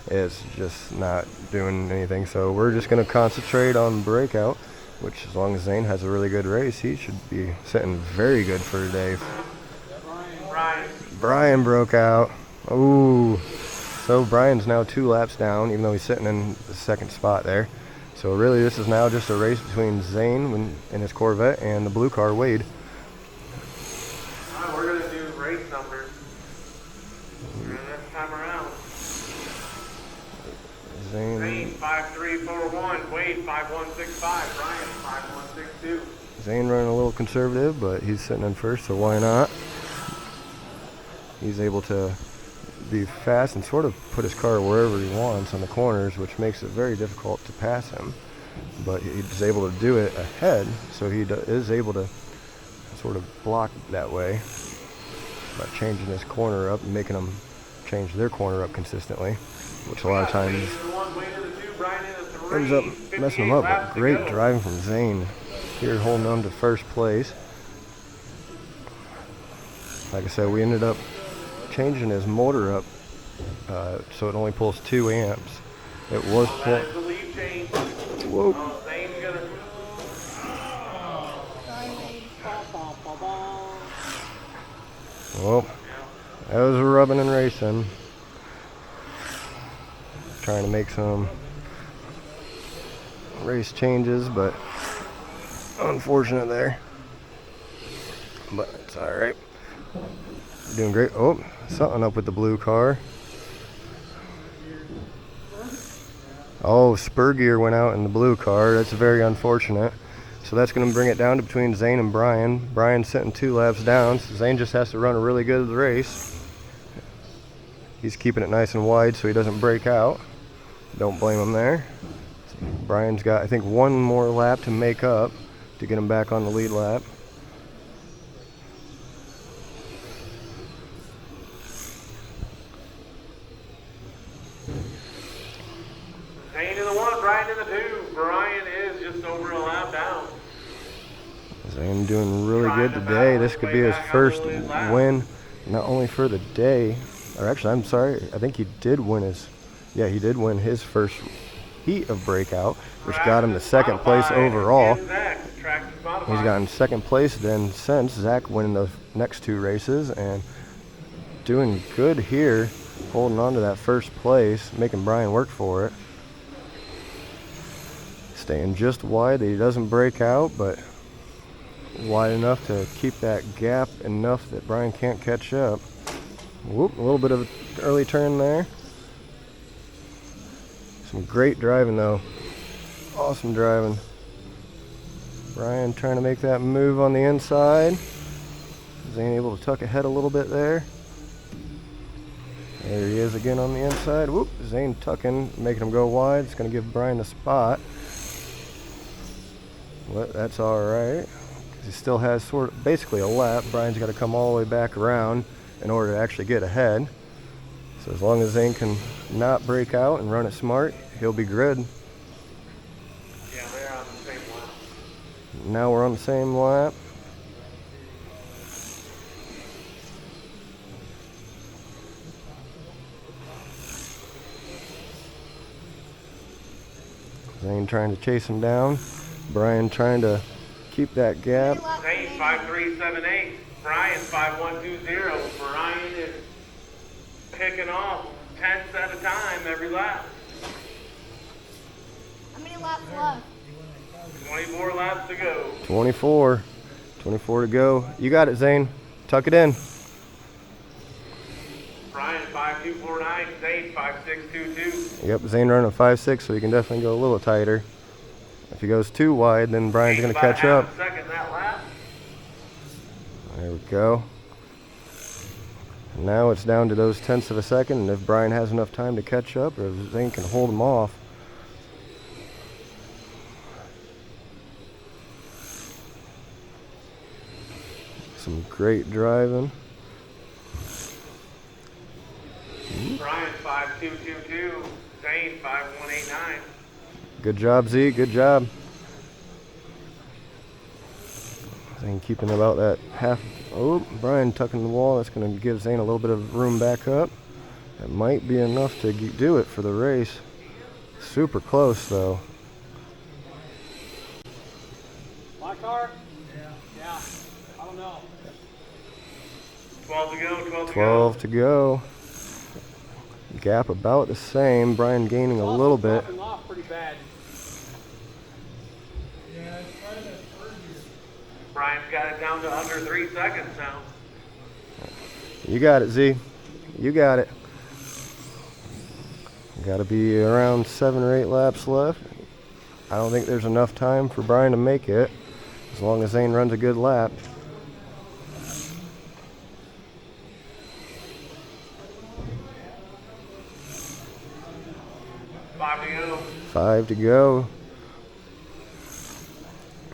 it's just not doing anything. So we're just going to concentrate on Breakout, which as long as Zane has a really good race, he should be sitting very good for today. Brian broke out. Ooh. So Brian's now 2 laps down, even though he's sitting in the 2nd spot there. So really this is now just a race between Zane in his Corvette and the blue car, Wade. Alright, we're going to do race numbers. This time around. Zane 5341, Wade 5165, Brian 5162. Zane running a little conservative, but he's sitting in first, so why not? He's able to be fast and sort of put his car wherever he wants on the corners, which makes it very difficult to pass him. But he's able to do it ahead, so he is able to sort of block that way by changing his corner up and making them change their corner up consistently, which a lot of times ends up messing them up. But great driving from Zane here, holding on to first place. Like I said, we ended up changing his motor up so it only pulls 2 amps. It was That is the lead change. whoa. Zane's gonna. Well, that was rubbing and racing. Trying to make some race changes, but unfortunate there. But it's alright. Doing great. Oh, something up with the blue car. Oh, spur gear went out in the blue car. That's very unfortunate. So that's going to bring it down to between Zane and Brian. Brian's sitting 2 laps down, so Zane just has to run a really good race. He's keeping it nice and wide so he doesn't break out. Don't blame him there. Brian's got, I think, 1 more lap to make up to get him back on the lead lap. Zane in the 1, Brian in the 2. Brian is just over a lap down. Zane doing really good today. This could be his first win, not only for the day, or actually, I'm sorry, I think he did win his, yeah, he did win his first heat of Breakout, which got him to 2nd place overall. He's gotten 2nd place then since, Zach winning the next 2 races and doing good here, holding on to that 1st place, making Brian work for it. Staying just wide that he doesn't break out, but wide enough to keep that gap enough that Brian can't catch up. Whoop, a little bit of an early turn there. Some great driving though. Awesome driving. Brian trying to make that move on the inside. Zane able to tuck ahead a little bit there. There he is again on the inside. Whoop, Zane tucking, making him go wide. It's going to give Brian the spot. But that's alright. He still has sort of basically a lap. Brian's got to come all the way back around in order to actually get ahead. So as long as Zane can not break out and run it smart, he'll be good. Yeah, they're on the same lap. Now we're on the same lap. Zane trying to chase him down. Brian trying to keep that gap. Zane 5378. Brian 5120. Brian is picking off 10ths at a time every lap. How many laps left? 24 laps to go. 24 to go. You got it, Zane. Tuck it in. Brian 5249. Zane 5622. Yep, Zane running a 5.6, so he can definitely go a little tighter. If he goes too wide, then Brian's going to catch up. Second that lap. There we go. Now it's down to those 10ths of a second, and if Brian has enough time to catch up, or if Zane can hold him off. Some great driving. Brian 5222. Zane 5189. Good job, Z. Good job. Zane keeping about that half. Oh, Brian tucking the wall. That's going to give Zane a little bit of room back up. That might be enough to do it for the race. Super close, though. My car? Yeah. I don't know. 12 to go. 12 to 12 to go. Gap about the same. Brian gaining a little bit. Dropping off pretty bad. Brian's got it down to under 3 seconds now. You got it, Z. You got it. Got to be around 7 or 8 laps left. I don't think there's enough time for Brian to make it, as long as Zane runs a good lap. Five to go. 5 to go.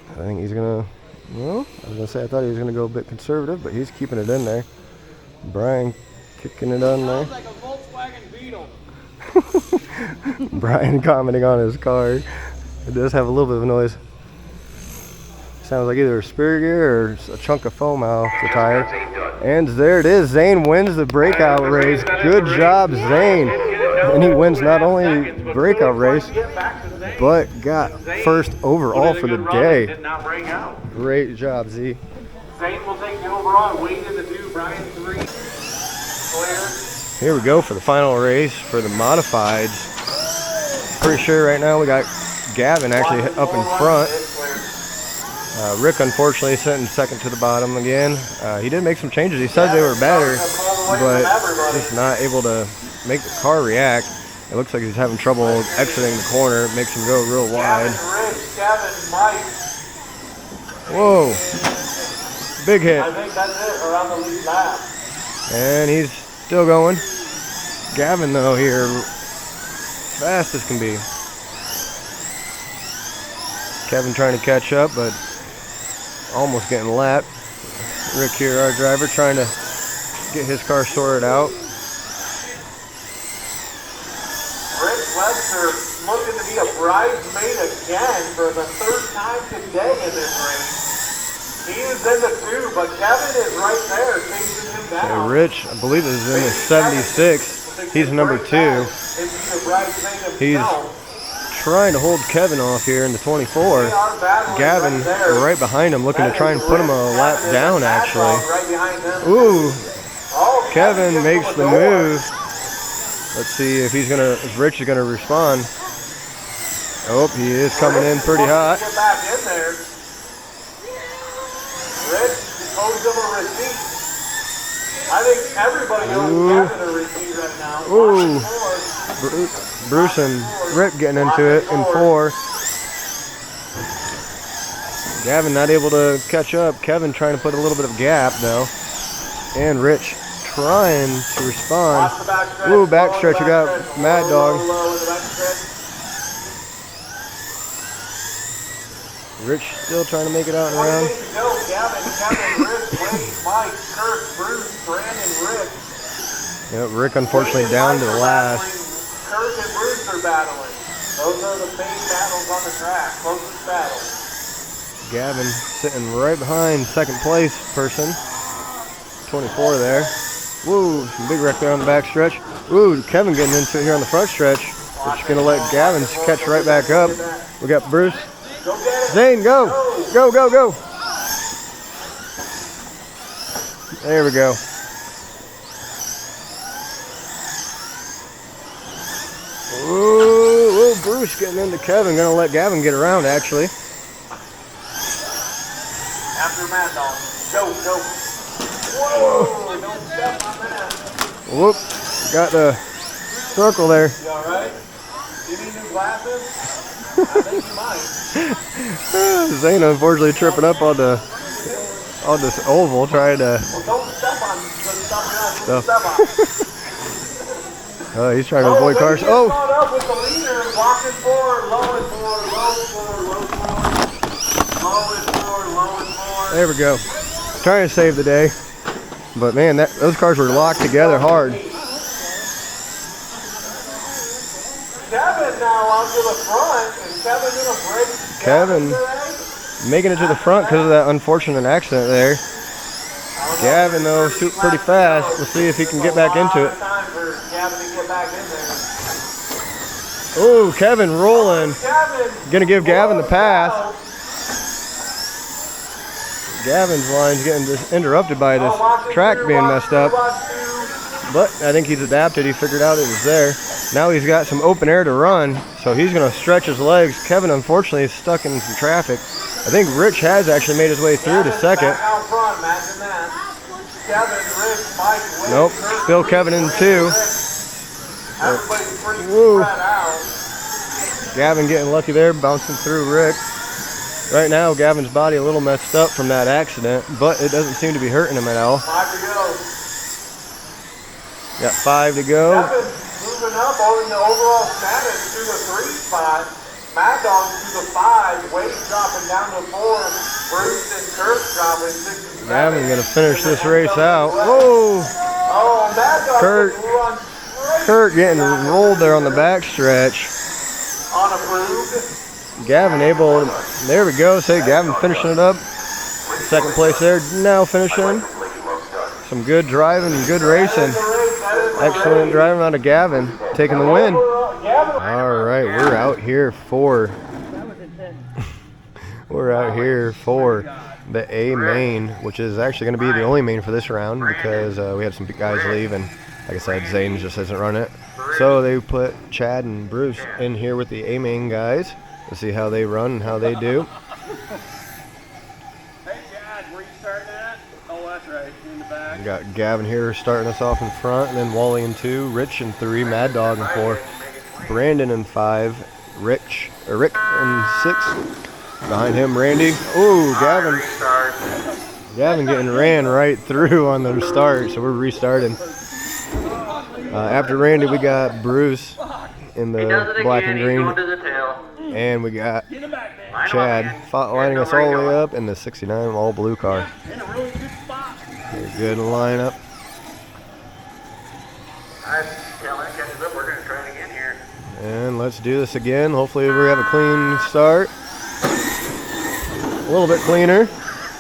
I think he's gonna. Well, I was gonna say I thought he was gonna go a bit conservative, but he's keeping it in there. Brian kicking it on there. Sounds like a Volkswagen Beetle. Brian commenting on his car. It does have a little bit of a noise. Sounds like either a spare gear or a chunk of foam out the tire. And there it is. Zane wins the breakout race. Good job, Zane. And he wins not only the breakout race, but got first overall for the day. Great job, Z. Zane will take the overall. Wade in the 2, Brian 3. Clear. Here we go for the final race for the modifieds. Pretty sure right now we got Gavin actually up in front. Rick unfortunately sitting second to the bottom again. He did make some changes. He said they were better, but just not able to make the car react. It looks like he's having trouble exiting the corner. It makes him go real wide. Whoa. Big hit. I think that's it around the lead lap. And he's still going. Gavin though here, fast as can be. Kevin trying to catch up, but almost getting lapped. Rick here, our driver, trying to get his car sorted out. Rick Webster looking to be a bridesmaid again for the 3rd time today in this race. He is in the 2, but Kevin is right there chasing him down. Okay, Rich, I believe is in the 76. He's number 2. He's trying to hold Kevin off here in the 24. Gavin right behind him, looking to try and put him a lap down actually. Ooh, Kevin makes the move. Let's see if Rich is gonna respond. Oh, he is coming in pretty hot. Get back in there. Rich owes him a receipt. I think everybody owes Kevin a receipt right now. Ooh, Bruce and Rick getting into it in 4. Gavin not able to catch up. Kevin trying to put a little bit of gap though. And Rich trying to respond. Ooh, backstretch. You got Mad Dog. Rich still trying to make it out and around. Kevin, Rick, Wade, Mike, Kurt, Bruce, Brandon, Rick. Yep, Rick unfortunately down to the last. Kurt and Bruce are battling. Those are the main battles on the track. Closest battles. Gavin sitting right behind second place person. 24 there. Woo, some big wreck there on the back stretch. Ooh, Kevin getting into it here on the front stretch. We're just gonna let Gavin catch right back up. We got Bruce. Zane, go! Go, go, go! There we go. Ooh, Bruce getting into Kevin. Gonna let Gavin get around actually. After Mad Dog. Go, go. Whoa, don't step on that. Whoop, got the circle there. You alright? You need new glasses? I think you might. Zane unfortunately tripping up on this oval trying to. Well, don't step on the stuff you're not supposed to step on. Oh, he's trying to avoid cars. Oh! Caught up with the leader, walking forward, low and forward, low and forward, low and forward, low and forward, low and forward. There we go. Trying to save the day. But man, those cars were locked together hard. Kevin now onto the front. Is Kevin gonna break? Kevin making it to the front because of that unfortunate accident there. Gavin though, shoot pretty fast. We'll see if he can get back into it. Oh, Kevin rolling. Gonna give Gavin the pass. Gavin's line's getting interrupted by this track being messed up. But I think he's adapted. He figured out it was there. Now he's got some open air to run, so he's going to stretch his legs. Kevin, unfortunately, is stuck in some traffic. I think Rich has actually made his way through to second. Nope, still Kevin in 2. Woo. Gavin getting lucky there, bouncing through Rick. Right now, Gavin's body a little messed up from that accident, but it doesn't seem to be hurting him at all. 5 to go. Got 5 to go. Moving up in the overall status to the 3 spot. Mad Dog to the 5. Wade dropping down to 4. Bruce and Kurt dropping 6 and 7. Gavin gonna finish this race out. Whoa! Oh, Mad Dog Kurt getting rolled there on the back stretch. unapproved. Gavin able, there we go, say Gavin finishing it up. Second place there, now finishing. Some good driving and good racing. Excellent driving out of Gavin, taking the win. All right, we're out here for the A-main, which is actually going to be the only main for this round because we had some guys leave, and like I said, Zane just isn't running it. So they put Chad and Bruce in here with the A-main guys to see how they run and how they do. Hey, Chad, where you starting at? Oh, that's right, in the back. We got Gavin here starting us off in front, and then Wally in 2, Rich in 3, Mad Dog in 4, Brandon in 5, Rick in 6. Behind him, Randy. Ooh, Gavin getting ran right through on the start, so we're restarting. After Randy, we got Bruce in the black and green, and we got Chad lining us all the way up in the 69 all blue car. Good lineup. We're going to try it again here. And let's do this again. Hopefully we have a clean start. A little bit cleaner.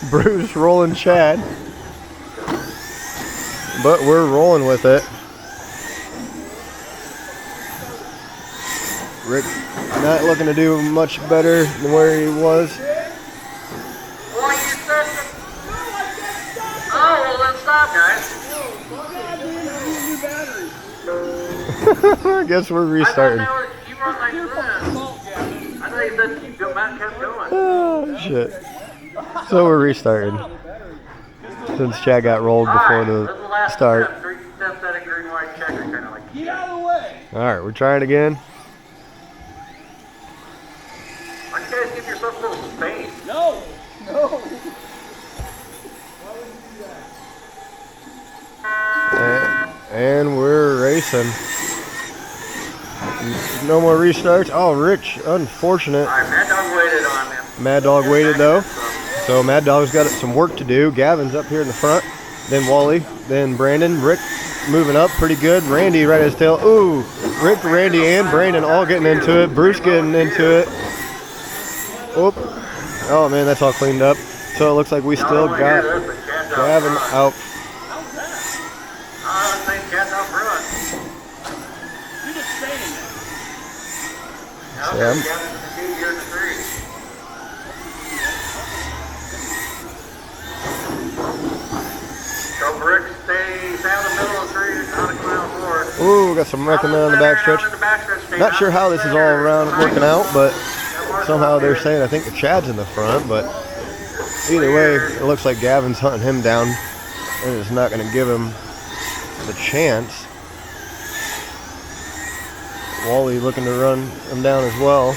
Bruce rolling Chad. But we're rolling with it. Rick not looking to do much better than where he was. Oh, well then stop, guys. I guess we're restarting. You run like this. I thought you said keep going back, kept going. Oh, shit. So we're restarting. Since Chad got rolled before the start. Get out of the way. Alright, we're trying again. Why don't you guys give yourself a little space? No. And we're racing. No more restarts. Oh, Rich, unfortunate. Alright, Mad Dog waited on him. Mad Dog waited though. So Mad Dog's got some work to do. Gavin's up here in the front. Then Wally. Then Brandon. Rick moving up pretty good. Randy right at his tail. Ooh, Rick, Randy, and Brandon all getting into it. Bruce getting into it. Oop. Oh man, that's all cleaned up. So it looks like we still got Gavin out. I think Chad's out front. You just saying that. Yeah. Gavin's the 2 years to 3. So Rick, stay down the middle of the 3 on a mile 4. Ooh, got some wrecking there on the backstretch. Not sure how this is all around working out, but somehow they're saying I think the Chad's in the front, but either way, it looks like Gavin's hunting him down, and it's not going to give him the chance. Wally looking to run him down as well.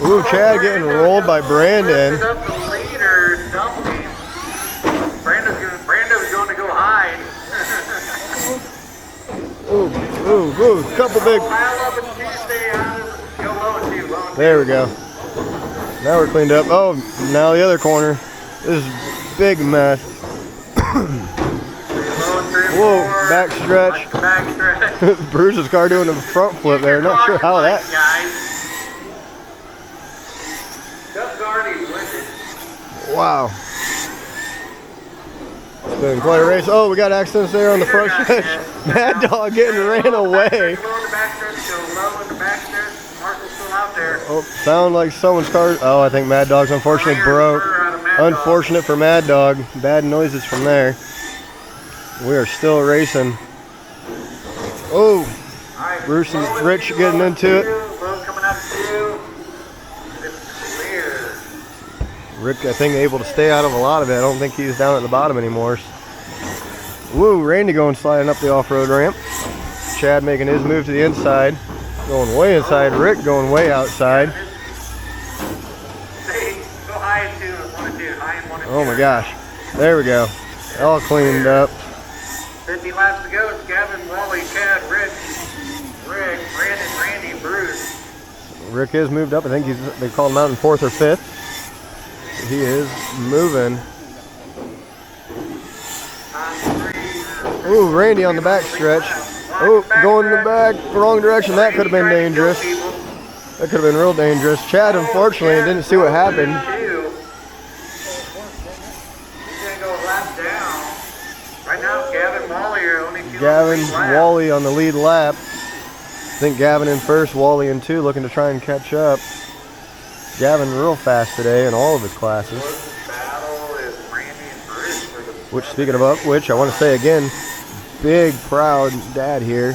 Ooh, Chad getting rolled by Brandon. Brando's going to go hide. Ooh, couple big. There we go. Now we're cleaned up. Oh, now the other corner. This is big mess. Whoa, backstretch. Bruce's car doing a front flip there. Not sure how that. Wow. It's been quite a race. Oh, we got accidents there on the front stretch. Mad Dog getting ran away. Oh, sound like someone's car. Oh, I think Mad Dog's unfortunately broke. Unfortunate for Mad Dog. Bad noises from there. We are still racing. Oh, Bruce and Rich getting into it. Rick, I think, able to stay out of a lot of it. I don't think he's down at the bottom anymore. Woo, Randy going sliding up the off-road ramp. Chad making his move to the inside. Going way inside. Rick going way outside. Oh my gosh. There we go. All cleaned up. 50 laps to go. It's Gavin, Wally, Chad, Rich, Rick, Brandon, Randy, Bruce. Rick is moved up. I think they called him out in 4th or 5th. He is moving. Ooh, Randy on the back stretch. Oh, going in the back, wrong direction. That could have been dangerous. That could have been real dangerous. Chad, unfortunately, didn't see what happened. He's gonna go a lap down. Right now, Gavin Wally are only two Gavin, on the lead lap. Wally on the lead lap. I think Gavin in first, Wally in two, looking to try and catch up. Gavin real fast today in all of his classes. Battle is Randy and Bruce for the Which, speaking of which, I want to say again, big proud dad here.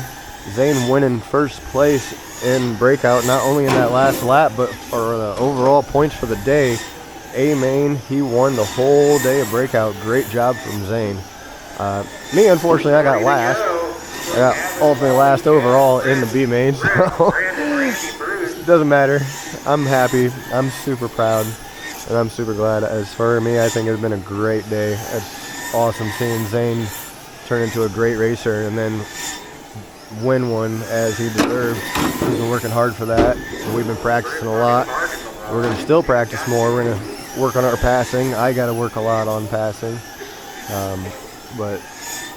Zane winning first place in Breakout, not only in that last lap, but for the overall points for the day. A-main, he won the whole day of Breakout. Great job from Zane. Me, unfortunately, I got last. I got ultimately last overall in the B-main, so it doesn't matter. I'm happy. I'm super proud, and I'm super glad. As for me, I think it's been a great day. It's awesome seeing Zane turn into a great racer and then win one as he deserved. He's been working hard for that. We've been practicing a lot. We're going to still practice more. We're going to work on our passing. I got to work a lot on passing. But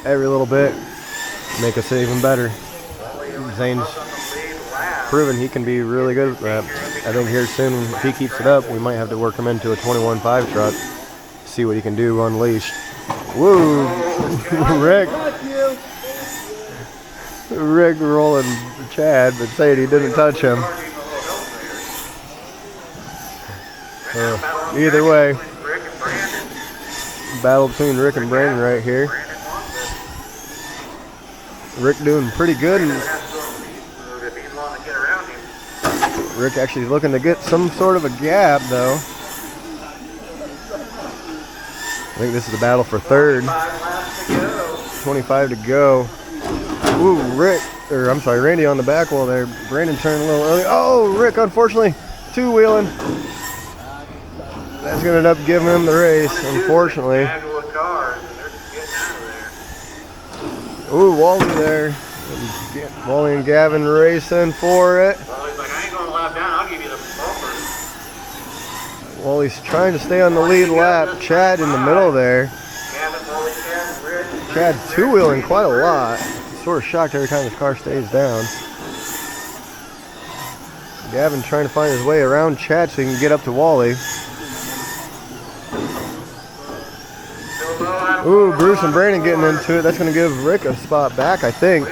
every little bit make us even better. Zane's proven he can be really good at that. I think here soon, if he keeps it up, we might have to work him into a 21.5 truck. See what he can do unleashed. Woo! Rick rolling Chad, but saying he didn't touch him. Either way, battle between Rick and Brandon right here. Rick doing pretty good, and Rick actually looking to get some sort of a gap, though. I think this is the battle for third. 25 to go. Ooh, Randy on the back wall there. Brandon turned a little early. Oh, Rick, unfortunately, two-wheeling. That's going to end up giving him the race, unfortunately. Ooh, Wally there. Wally and Gavin racing for it. Wally's like, I ain't going to lap down. I'll give you the bumper. Wally's trying to stay on the lead lap. Chad in the middle there. Gavin, Wally, Chad, Rick. Chad two-wheeling quite a lot. Sort of shocked every time his car stays down. Gavin trying to find his way around Chad so he can get up to Wally. Ooh, Bruce and Brandon getting into it. That's going to give Rick a spot back, I think.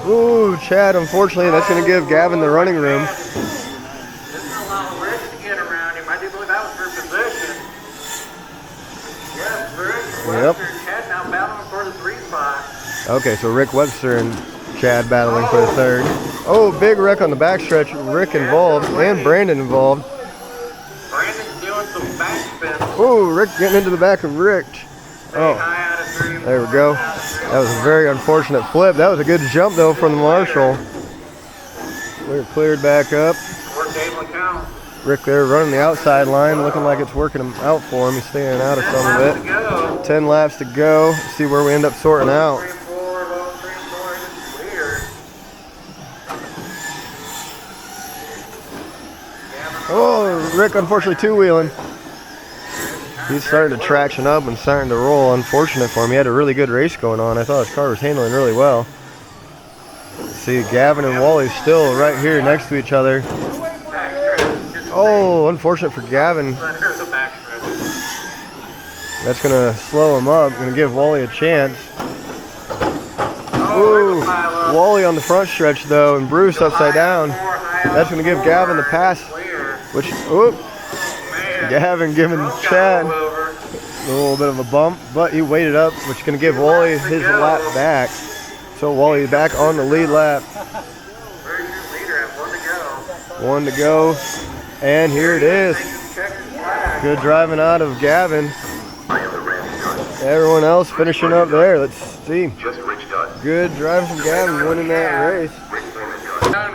Ooh, Chad, unfortunately, that's going to give Gavin the running room. This is going to allow Rick to get around him. I do believe that was for position. Yes, Rick, Yep. Webster, Chad now battling for the 3 spot. Okay, so Rick Webster and Chad battling for the third. Oh, big wreck on the backstretch. Rick involved and Brandon involved. Brandon's doing some backspin. Ooh, Rick getting into the back of Rick. Oh, High out of 3. there we go. That was a very unfortunate flip. That was a good jump, though, from the Marshall. We're cleared back up. We're table and count. Rick there running the outside line, looking like it's working him out for him. He's staying out of some of it. Go. 10 laps to go. See where we end up sorting out. 3 and 4, low 3 and 4. This is weird. Oh, Rick unfortunately two-wheeling. He's starting to traction up and starting to roll. Unfortunate for him. He had a really good race going on. I thought his car was handling really well. See, Gavin and Wally still right here next to each other. Oh, unfortunate for Gavin. There's a backstretch. That's going to slow him up. Going to give Wally a chance. Ooh, Wally on the front stretch, though, and Bruce upside down. That's going to give Gavin the pass, which, oop, Gavin giving Chad a little bit of a bump, but he waited up, which is going to give Wally his lap back. So Wally back on the lead lap. Very good leader at 1 to go. 1 to go, and here it is. Good driving out of Gavin. Everyone else finishing up there. Let's see. Good driving from Gavin, winning that race.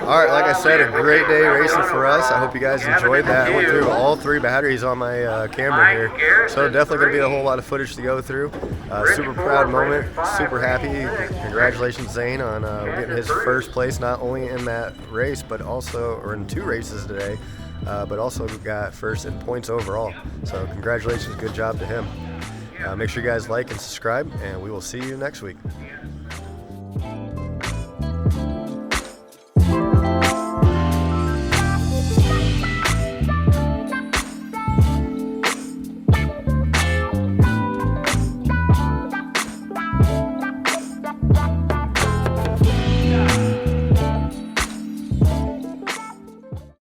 All right, like I said, a great day racing for us. I hope you guys enjoyed that. I went through all 3 batteries on my camera here, so definitely going to be a whole lot of footage to go through. Super proud moment, super happy. Congratulations, Zane, on getting his first place, not only in that race, but also, or in 2 races today, but also got first in points overall. So congratulations, good job to him. Make sure you guys like and subscribe, and we will see you next week.